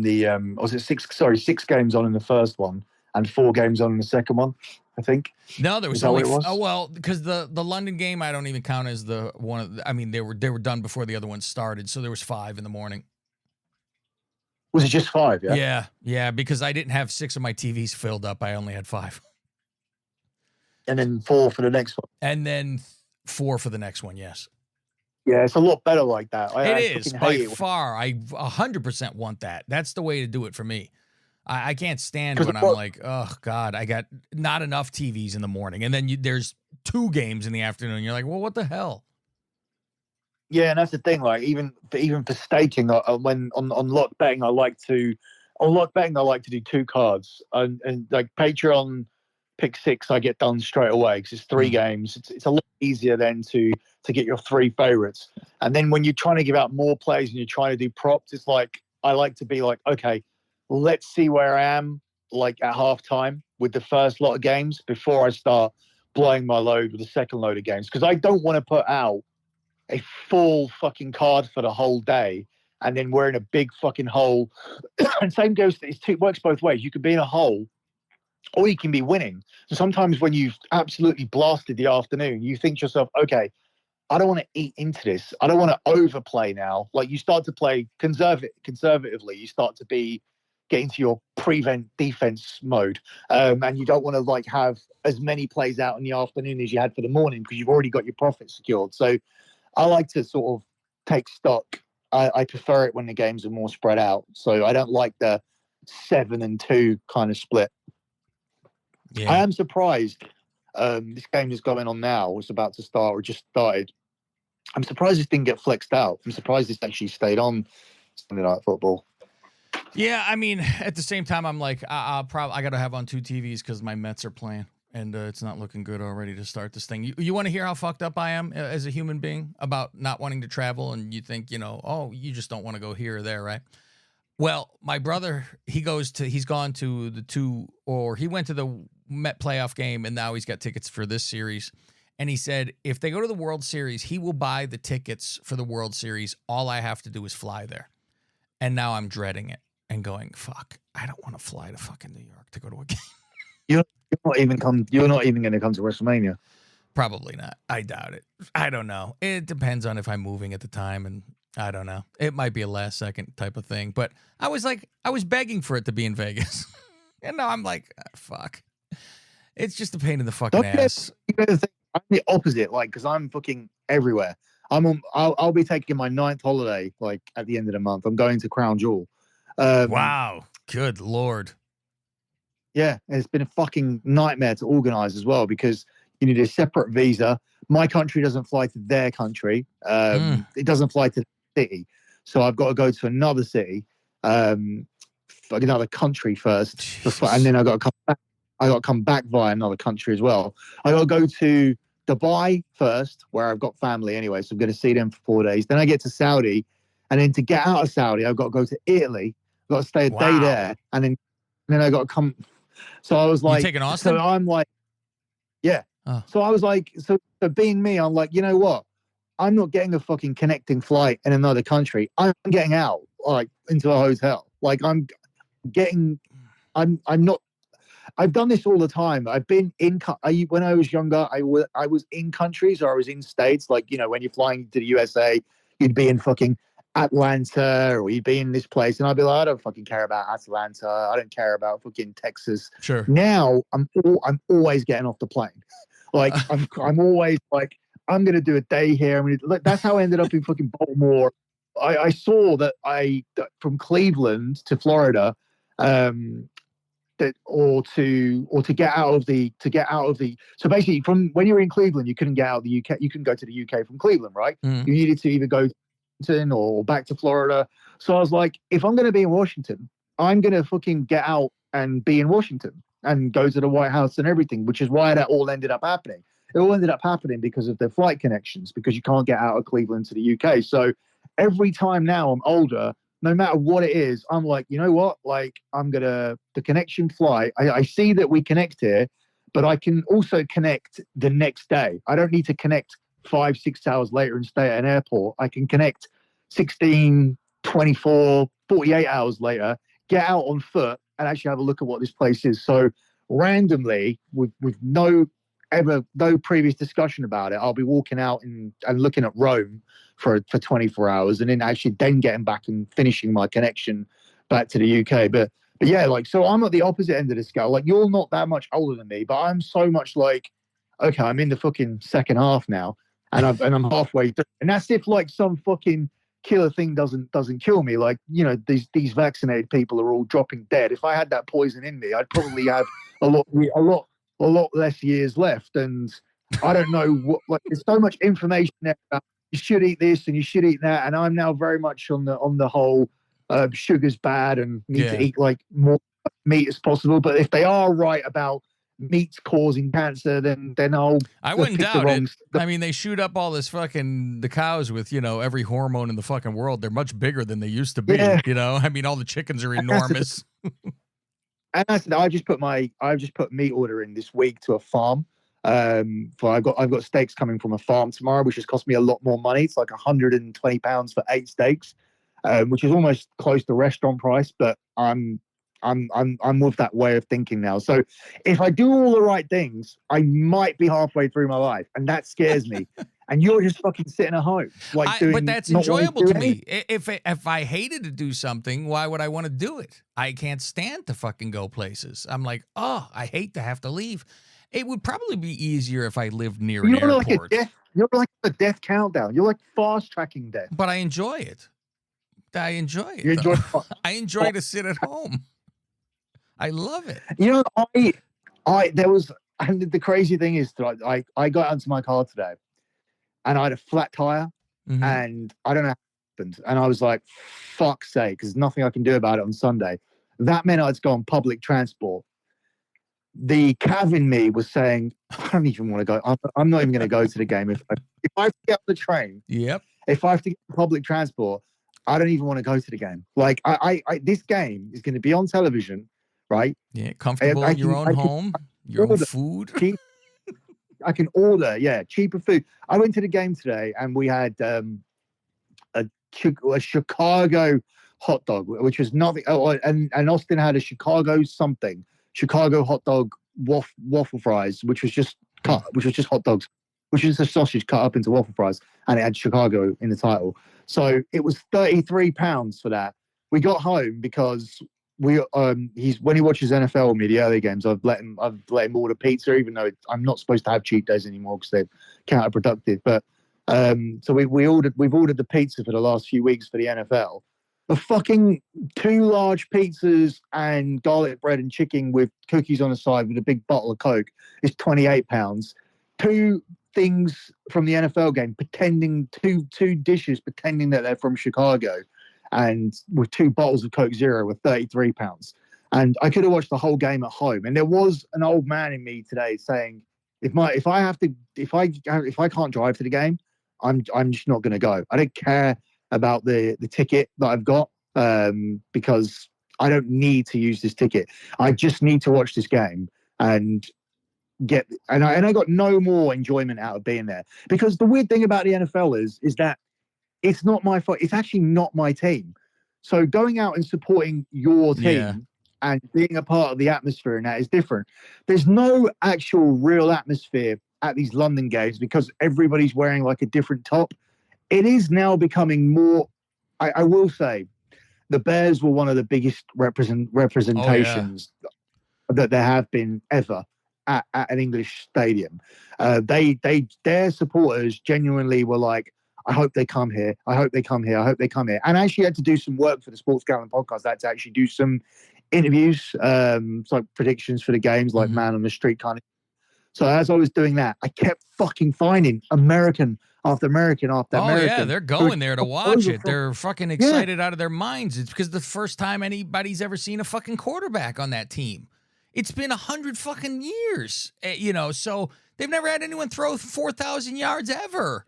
the was it 6 games on in the first one and 4 games on in the second one, I think. No, there was only because the London game I don't even count as the one. I mean, they were done before the other one started, so there was 5 in the morning. Was it just 5? Yeah. Yeah, because I didn't have 6 of my TVs filled up. I only had 5. And then 4 for the next one. And then 4 for the next one, yes. Yeah, it's a lot better like that. It is, by far. I 100% want that. That's the way to do it for me. I can't stand when I'm like, oh, God, I got not enough TVs in the morning. And then there's 2 games in the afternoon. You're like, well, what the hell? Yeah, and that's the thing. Like, even for staking, when on lock betting, I like to do 2 cards. And like Patreon pick 6, I get done straight away because it's 3 games. It's a lot easier then to get your 3 favorites. And then when you're trying to give out more plays and you're trying to do props, it's like I like to be like, okay, let's see where I am like at halftime with the first lot of games before I start blowing my load with the second load of games, because I don't want to put out a full fucking card for the whole day and then we're in a big fucking hole. And same goes, it works both ways. You could be in a hole or you can be winning. So sometimes when you've absolutely blasted the afternoon, you think to yourself, okay, I don't want to eat into this. I don't want to overplay now. Like you start to play conservatively. You start to get into your prevent defense mode. And you don't want to like have as many plays out in the afternoon as you had for the morning because you've already got your profit secured. So I like to sort of take stock. I prefer it when the games are more spread out. So I don't like the 7-2 kind of split. Yeah. I am surprised. This game is going on now. It's about to start or just started. I'm surprised this didn't get flexed out. I'm surprised this actually stayed on Sunday Night Football. Yeah, I mean, at the same time, I'm like, I got to have on 2 TVs because my Mets are playing, and it's not looking good already to start this thing. You want to hear how fucked up I am as a human being about not wanting to travel, and you think, you just don't want to go here or there, right? Well, my brother, he went to the Met playoff game, and now he's got tickets for this series. And he said if they go to the World Series, he will buy the tickets for the World Series. All I have to do is fly there. And now I'm dreading it and going, fuck, I don't want to fly to fucking New York to go to a game. You're not even going to come to WrestleMania. Probably not. I doubt it. I don't know. It depends on if I'm moving at the time, and I don't know. It might be a last second type of thing. But I was begging for it to be in Vegas. And now I'm like, fuck. It's just a pain in the fucking ass. I'm the opposite, like, because I'm fucking everywhere. I'll be taking my 9th holiday, like, at the end of the month. I'm going to Crown Jewel. Wow. Good Lord. Yeah, it's been a fucking nightmare to organize as well because you need a separate visa. My country doesn't fly to their country. It doesn't fly to the city. So I've got to go to another city, another country first, and then I got to come back. I got to come back via another country as well. I got to go to Dubai first, where I've got family anyway, so I'm going to see them for 4 days. Then I get to Saudi, and then to get out of Saudi, I've got to go to Italy. I've got to stay a day there, and then I got to come. So I was like, you taking Austin? So I'm like, yeah. Oh. So I was like, so being me, I'm like, you know what? I'm not getting a fucking connecting flight in another country. I'm getting out, like, into a hotel. Like, I'm not. I've done this all the time. I've been when I was younger, I was in countries, or I was in states. Like, you know, when you're flying to the USA, you'd be in fucking Atlanta, or you'd be in this place, and I'd be like, I don't fucking care about Atlanta. I don't care about fucking Texas. Sure. Now I'm always getting off the plane. Like, I'm always like, I'm gonna do a day here. I mean, that's how I ended up in fucking Baltimore. I saw that from Cleveland to Florida, or to get out of the so basically, from when you were in Cleveland, you couldn't get out of the UK. You couldn't go to the UK from Cleveland, right? Mm. You needed to either go to Washington or back to Florida. So I was like, if I'm going to be in Washington, I'm going to fucking get out and be in Washington and go to the White House and everything, which is why that all ended up happening. It all ended up happening because of the flight connections, because you can't get out of Cleveland to the UK. So every time now I'm older, no matter what it is, I'm like, you know what? Like, the connection flight, I see that we connect here, but I can also connect the next day. I don't need to connect 5-6 hours later and stay at an airport. I can connect 16, 24, 48 hours later, get out on foot and actually have a look at what this place is. So randomly, with no previous discussion about it, I'll be walking out and looking at Rome for 24 hours, and then getting back and finishing my connection back to the UK. But yeah, like, so I'm at the opposite end of the scale. Like, you're not that much older than me, but I'm so much like, okay, I'm in the fucking second half now, and I'm halfway through. And that's if, like, some fucking killer thing doesn't kill me. Like, you know, these vaccinated people are all dropping dead. If I had that poison in me, I'd probably have a lot less years left. And I don't know what, like, there's so much information there about you should eat this and you should eat that, and I'm now very much on the whole sugar's bad and need to eat like more meat as possible. But if they are right about meats causing cancer, then I wouldn't doubt it. I mean, they shoot up all the cows with, you know, every hormone in the fucking world. They're much bigger than they used to be. Yeah. You know, I mean, all the chickens are enormous. And I said, I've just put meat order in this week to a farm. I've got steaks coming from a farm tomorrow, which has cost me a lot more money. It's like £120 for 8 steaks, which is almost close to restaurant price. But I'm with that way of thinking now. So if I do all the right things, I might be halfway through my life, and that scares me. And you're just fucking sitting at home, like but that's enjoyable to me. If I hated to do something, why would I want to do it? I can't stand to fucking go places. I'm like, oh, I hate to have to leave. It would probably be easier if I lived near an airport. You're like a death countdown. You're like fast tracking death. But I enjoy it. I enjoy it. I enjoy to sit at home. I love it. You know, and the crazy thing is that I got into my car today, and I had a flat tire, and I don't know how it happened. And I was like, fuck's sake, there's nothing I can do about it on Sunday. That meant I had to go on public transport. The Cav in me was saying, I don't even want to go. I'm not even going to go to the game. If I have to get on the train, if I have to get public transport, I don't even want to go to the game. Like, this game is going to be on television, right? Yeah, comfortable in your own home, your own food. I can order, cheaper food. I went to the game today and we had a Chicago hot dog, which was nothing. Oh, and Austin had a Chicago hot dog waffle fries, which was just hot dogs, which is a sausage cut up into waffle fries, and it had Chicago in the title. So it was £33 for that. We got home because he's when he watches NFL with me, the early games, I've let him order pizza, even though I'm not supposed to have cheat days anymore because they're counterproductive. But so we've ordered the pizza for the last few weeks for the NFL. The fucking 2 large pizzas and garlic bread and chicken with cookies on the side with a big bottle of Coke is £28. 2 things from the NFL game, pretending two dishes, pretending that they're from Chicago, and with 2 bottles of Coke Zero were £33. And I could have watched the whole game at home. And there was an old man in me today saying, if I can't drive to the game, I'm just not going to go. I don't care about the ticket that I've got because I don't need to use this ticket. I just need to watch this game and I got no more enjoyment out of being there. Because the weird thing about the NFL is that it's not my fault. It's actually not my team. So going out and supporting your team and being a part of the atmosphere in that is different. There's no actual real atmosphere at these London games because everybody's wearing like a different top. It is now becoming more. I will say, the Bears were one of the biggest representations that there have been ever at an English stadium. Their supporters genuinely were like, I hope they come here. I hope they come here. I hope they come here. And I actually had to do some work for the Sports Gallon podcast. I had to actually do some interviews, like predictions for the games, like man on the street kind of. So as I was doing that, I kept fucking finding American after American after American. Oh, yeah, they're going there to watch it. They're fucking excited out of their minds. It's because the first time anybody's ever seen a fucking quarterback on that team. It's been 100 fucking years, so they've never had anyone throw 4,000 yards ever,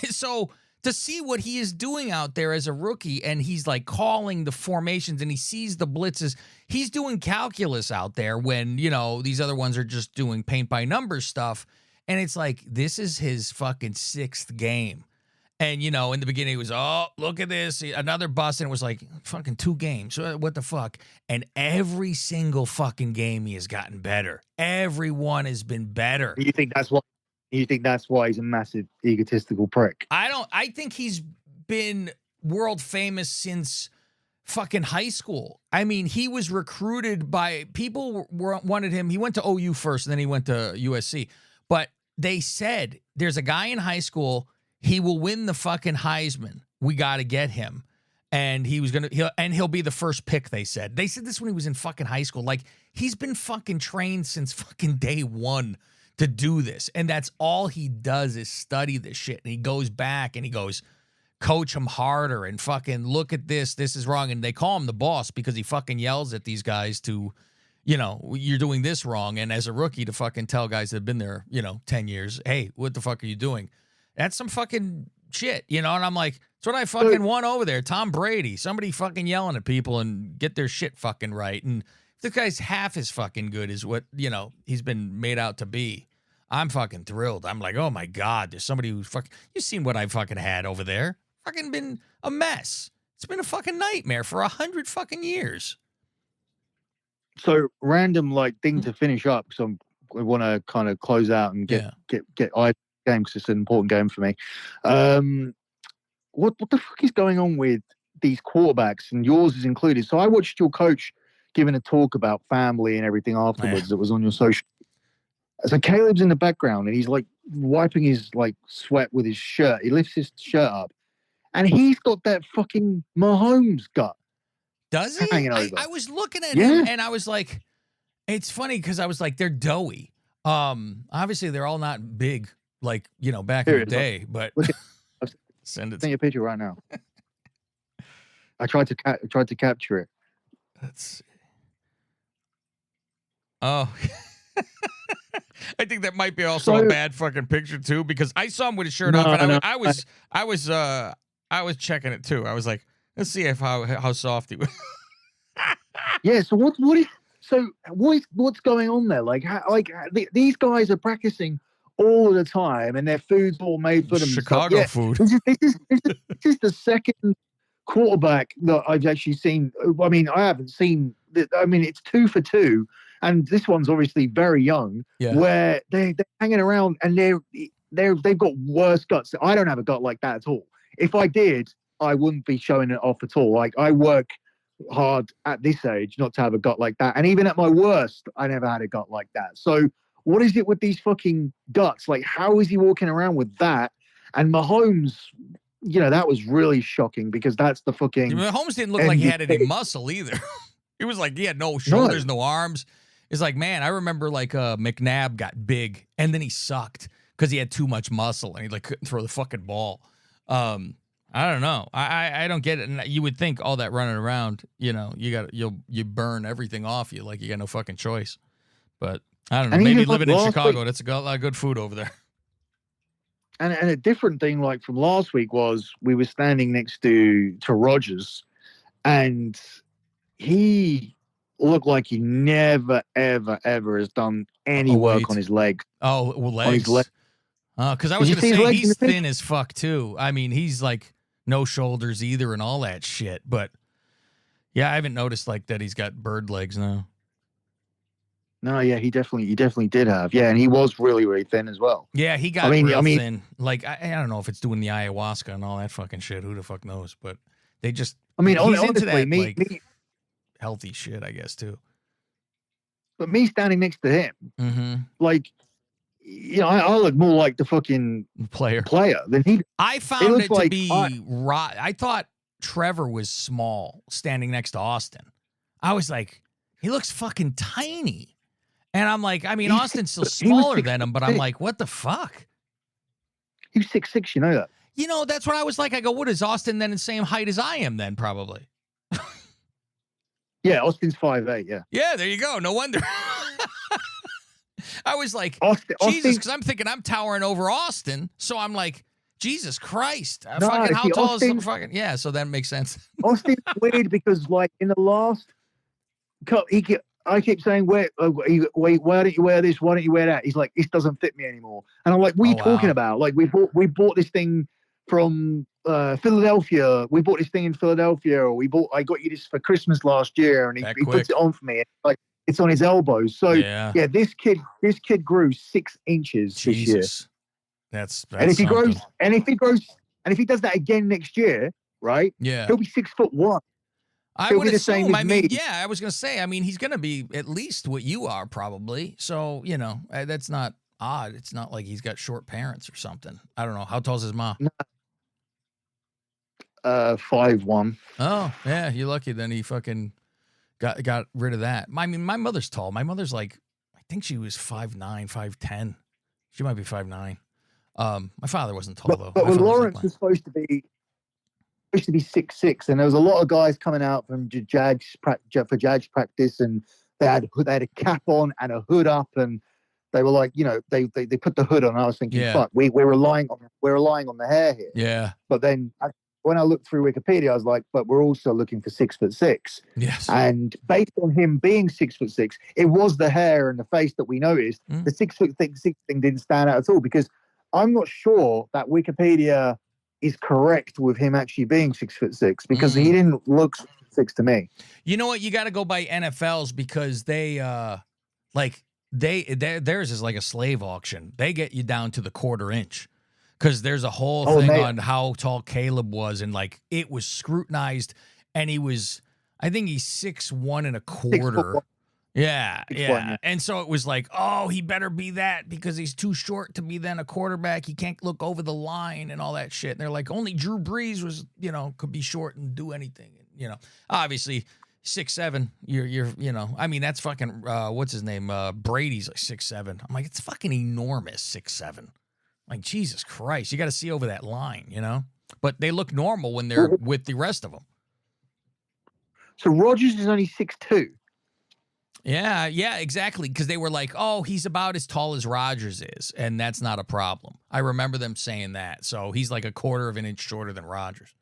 so to see what he is doing out there as a rookie, and he's like calling the formations and he sees the blitzes, he's doing calculus out there when, these other ones are just doing paint by numbers stuff. And it's like, this is his fucking 6th game. And, in the beginning, it was, oh, look at this. Another bust. And it was like, fucking 2 games. What the fuck? And every single fucking game he has gotten better. Everyone has been better. You think that's why he's a massive egotistical prick? I think he's been world famous since fucking high school. I mean, he was recruited by people wanted him. He went to OU first and then he went to USC. But they said there's a guy in high school. He will win the fucking Heisman. We got to get him. And he'll be the first pick, they said. They said this when he was in fucking high school. Like, he's been fucking trained since fucking day one to do this. And that's all he does is study this shit. And he goes back and he goes, coach him harder and fucking look at this. This is wrong. And they call him the boss because he fucking yells at these guys to, you're doing this wrong. And as a rookie to fucking tell guys that have been there, 10 years, hey, what the fuck are you doing? That's some fucking shit, And I'm like, that's what I fucking want over there. Tom Brady, somebody fucking yelling at people and get their shit fucking right. And if the guy's half as fucking good as what, he's been made out to be, I'm fucking thrilled. I'm like, oh my God, there's somebody who's fucking, you've seen what I've fucking had over there. Fucking been a mess. It's been a fucking nightmare for 100 fucking years. So random thing to finish up. So I want to kind of close out and get game because it's an important game for me. What the fuck is going on with these quarterbacks, and yours is included? So I watched your coach giving a talk about family and everything afterwards that was on your social. So Caleb's in the background and he's like wiping his sweat with his shirt. He lifts his shirt up and he's got that fucking Mahomes gut. Does he? I was looking at him and I was like, it's funny because I was like, they're doughy. Obviously they're all not big back in the day, but send it. Send you a picture right now. I tried to capture it. Let's see. Oh, I think that might be also a bad fucking picture too, because I saw him with his shirt off, and I was checking it too. I was like, let's see how soft he was. Yeah. So what's going on there? These guys are practicing all of the time, and their food's all made for them. Chicago yeah, food. This is the second quarterback that I've actually seen. I mean, I haven't seen. I mean, it's 2 for 2, and this one's obviously very young. Yeah. Where they're hanging around and they've got worse guts. I don't have a gut like that at all. If I did, I wouldn't be showing it off at all. Like, I work hard at this age not to have a gut like that, and even at my worst, I never had a gut like that. So what is it with these fucking guts? Like, how is he walking around with that? And Mahomes, that was really shocking because that's the fucking. Mahomes didn't look like he had any muscle either. He was like, he had no shoulders, no arms. It's like, man, I remember like McNabb got big and then he sucked because he had too much muscle and he like couldn't throw the fucking ball. I don't know. I don't get it. And you would think all that running around, you burn everything off you, like you got no fucking choice. But I don't know. Maybe living in Chicago, that's a lot of good food over there. And a different thing, like from last week, was we were standing next to Rodgers, and he looked like he never, ever, ever has done any work on his leg. Oh, well, legs. On his leg. Because I was going to say he's thin as fuck too. I mean, he's like no shoulders either and all that shit. But yeah, I haven't noticed like that he's got bird legs now. No, yeah, he definitely did have. Yeah, and he was really, really thin as well. Yeah, he got real thin. Like, I don't know if it's doing the ayahuasca and all that fucking shit. Who the fuck knows? But they just, he's honestly, into that healthy shit, I guess, too. But me standing next to him, like, I look more like the fucking player than he. I found it to be I thought Trevor was small standing next to Austin. I was like, he looks fucking tiny. And I'm like, I mean, Austin's still smaller than him, but I'm like, what the fuck? He was 6'6", you know that. That's what I was like. I go, what is Austin then the same height as I am then, probably? Yeah, Austin's 5'8", yeah. Yeah, there you go. No wonder. I was like, Jesus, because I'm thinking I'm towering over Austin. So I'm like, Jesus Christ. Fucking how tall is some fucking... Yeah, so that makes sense. Austin's weird because, like, in the last... I keep saying, wait, why don't you wear this? Why don't you wear that? He's like, this doesn't fit me anymore. And I'm like, what are you talking about? Like, we bought this thing from Philadelphia. We bought this thing in Philadelphia. Or I got you this for Christmas last year, and he puts it on for me. Like, it's on his elbows. So yeah, this kid grew 6 inches this year. That's and if he does that again next year, right? Yeah, he'll be 6'1". I would assume. I mean, yeah, I was going to say, I mean, he's going to be at least what you are probably. So, that's not odd. It's not like he's got short parents or something. I don't know. How tall's his mom? 5'1". Oh, yeah. You're lucky then he fucking got rid of that. I mean, my mother's tall. My mother's like, I think she was 5'9", 5'10". She might be 5'9". My father wasn't tall though. But Lawrence was supposed to be 6'6", and there was a lot of guys coming out from Jags practice, and they had a cap on and a hood up, and they were like, they put the hood on. And I was thinking, fuck, we're relying on the hair here. Yeah. But then when I looked through Wikipedia, I was like, but we're also looking for 6'6". Yes. And based on him being 6'6", it was the hair and the face that we noticed. The 6'6" thing didn't stand out at all, because I'm not sure that Wikipedia is correct with him actually being 6'6", because he didn't look 6'6" to me. You know what? You got to go by NFLs because they theirs is like a slave auction. They get you down to the quarter inch because there's a whole thing on how tall Caleb was, and like it was scrutinized, and I think he's 6'1" and a quarter. Yeah. And so it was like, oh, he better be that because he's too short to be then a quarterback. He can't look over the line and all that shit. And they're like, only Drew Brees was, could be short and do anything. Obviously 6'7", you're I mean, that's fucking, what's his name? Brady's like 6'7". I'm like, it's fucking enormous, 6'7". Like, Jesus Christ, you got to see over that line, but they look normal when they're with the rest of them. So Rodgers is only 6'2". Yeah, exactly. Because they were like, oh, he's about as tall as Rodgers is, and that's not a problem. I remember them saying that. So he's like a quarter of an inch shorter than Rodgers.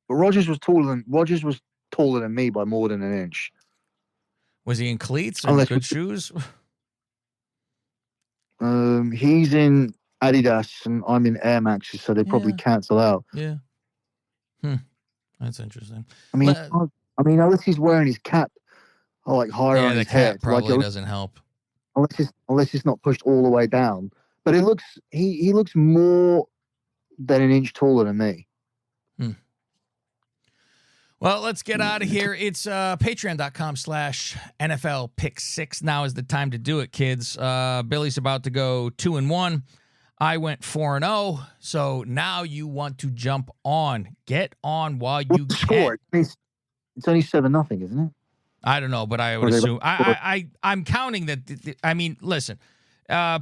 But Rodgers was taller than me by more than an inch. Was he in cleats and good shoes? He's in Adidas and I'm in Air Maxes, so they probably Yeah. cancel out. Yeah. That's interesting. I mean, unless he's wearing his cap like higher on The his cap head, probably doesn't help. unless it's not pushed all the way down. But it looks he looks more than an inch taller than me. Well, let's get out of here. It's patreon.com/NFL Pick 6. Now is the time to do it, kids. Billy's about to go 2-1. I went 4-0. So now you want to jump on. Get on while you can. Score? It's only 7-0, isn't it? I don't know, but I would assume. I'm counting that. I mean, listen,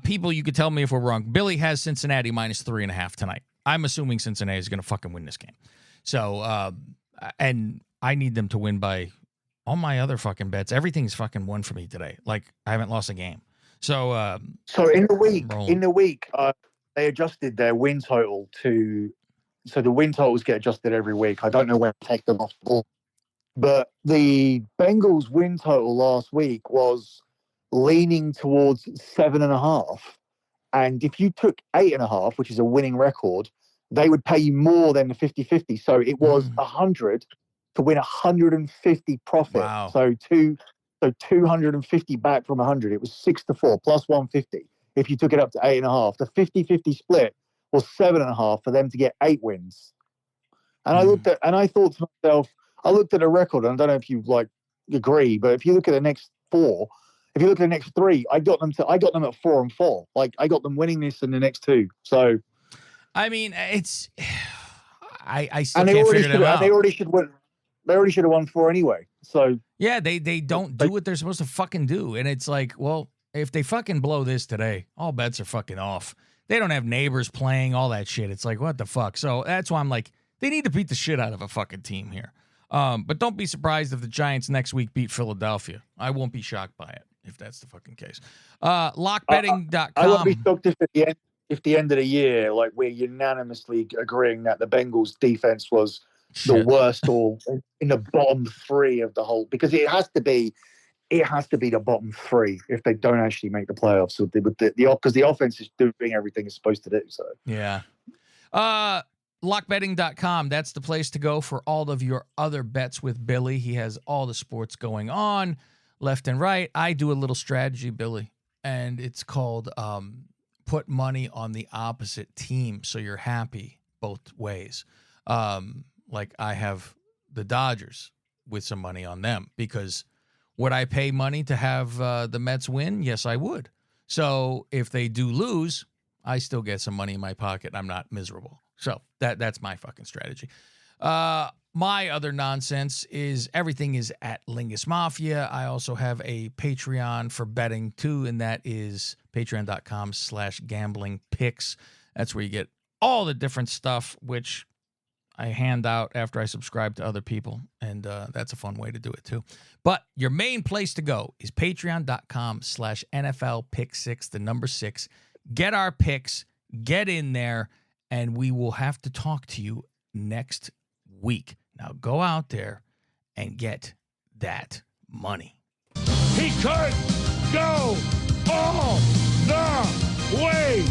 people, you could tell me if we're wrong. Billy has Cincinnati -3.5 tonight. I'm assuming Cincinnati is going to fucking win this game. So, and I need them to win by all my other fucking bets. Everything's fucking won for me today. Like, I haven't lost a game. So, so in the week, they adjusted their win total to. So the win totals get adjusted every week. I don't know when to take them off the ball. But the Bengals win total last week was leaning towards 7.5. And if you took 8.5, which is a winning record, they would pay you more than the 50-50. So it was 100 to win 150 profit. Wow. So 250 back from 100. It was 6-4 plus 150. If you took it up to 8.5, the 50-50 split was 7.5 for them to get 8 wins. And I thought to myself, I looked at a record, and I don't know if you agree, but if you look at the next 4, if you look at the next 3, I got them at 4-4. Like, I got them winning this in the next 2. So, I mean, it's I still can't figure them out. They already should win. They already should have won 4 anyway. So yeah, they don't do what they're supposed to fucking do, and it's like, well, if they fucking blow this today, all bets are fucking off. They don't have neighbors playing, all that shit. It's like, what the fuck? So that's why I'm like, they need to beat the shit out of a fucking team here. But don't be surprised if the Giants next week beat Philadelphia. I won't be shocked by it if that's the fucking case. Lockbetting.com. I won't be shocked if at the end of the year, like, we're unanimously agreeing that the Bengals defense was the worst or in the bottom 3 of the whole, because it has to be the bottom 3 if they don't actually make the playoffs. So because the offense is doing everything it's supposed to do. So yeah. Lockbetting.com. That's the place to go for all of your other bets with Billy. He has all the sports going on left and right. I do a little strategy, Billy, and it's called put money on the opposite team so you're happy both ways. Like, I have the Dodgers with some money on them, because would I pay money to have the Mets win? Yes, I would. So if they do lose, I still get some money in my pocket. I'm not miserable. So that's my fucking strategy. My other nonsense is everything is at Lingus Mafia. I also have a Patreon for betting too, and that is patreon.com/gamblingpicks. That's where you get all the different stuff, which I hand out after I subscribe to other people, and that's a fun way to do it too. But your main place to go is patreon.com/NFL Pick 6, the number 6. Get our picks, get in there, and we will have to talk to you next week. Now go out there and get that money. He could go all the way.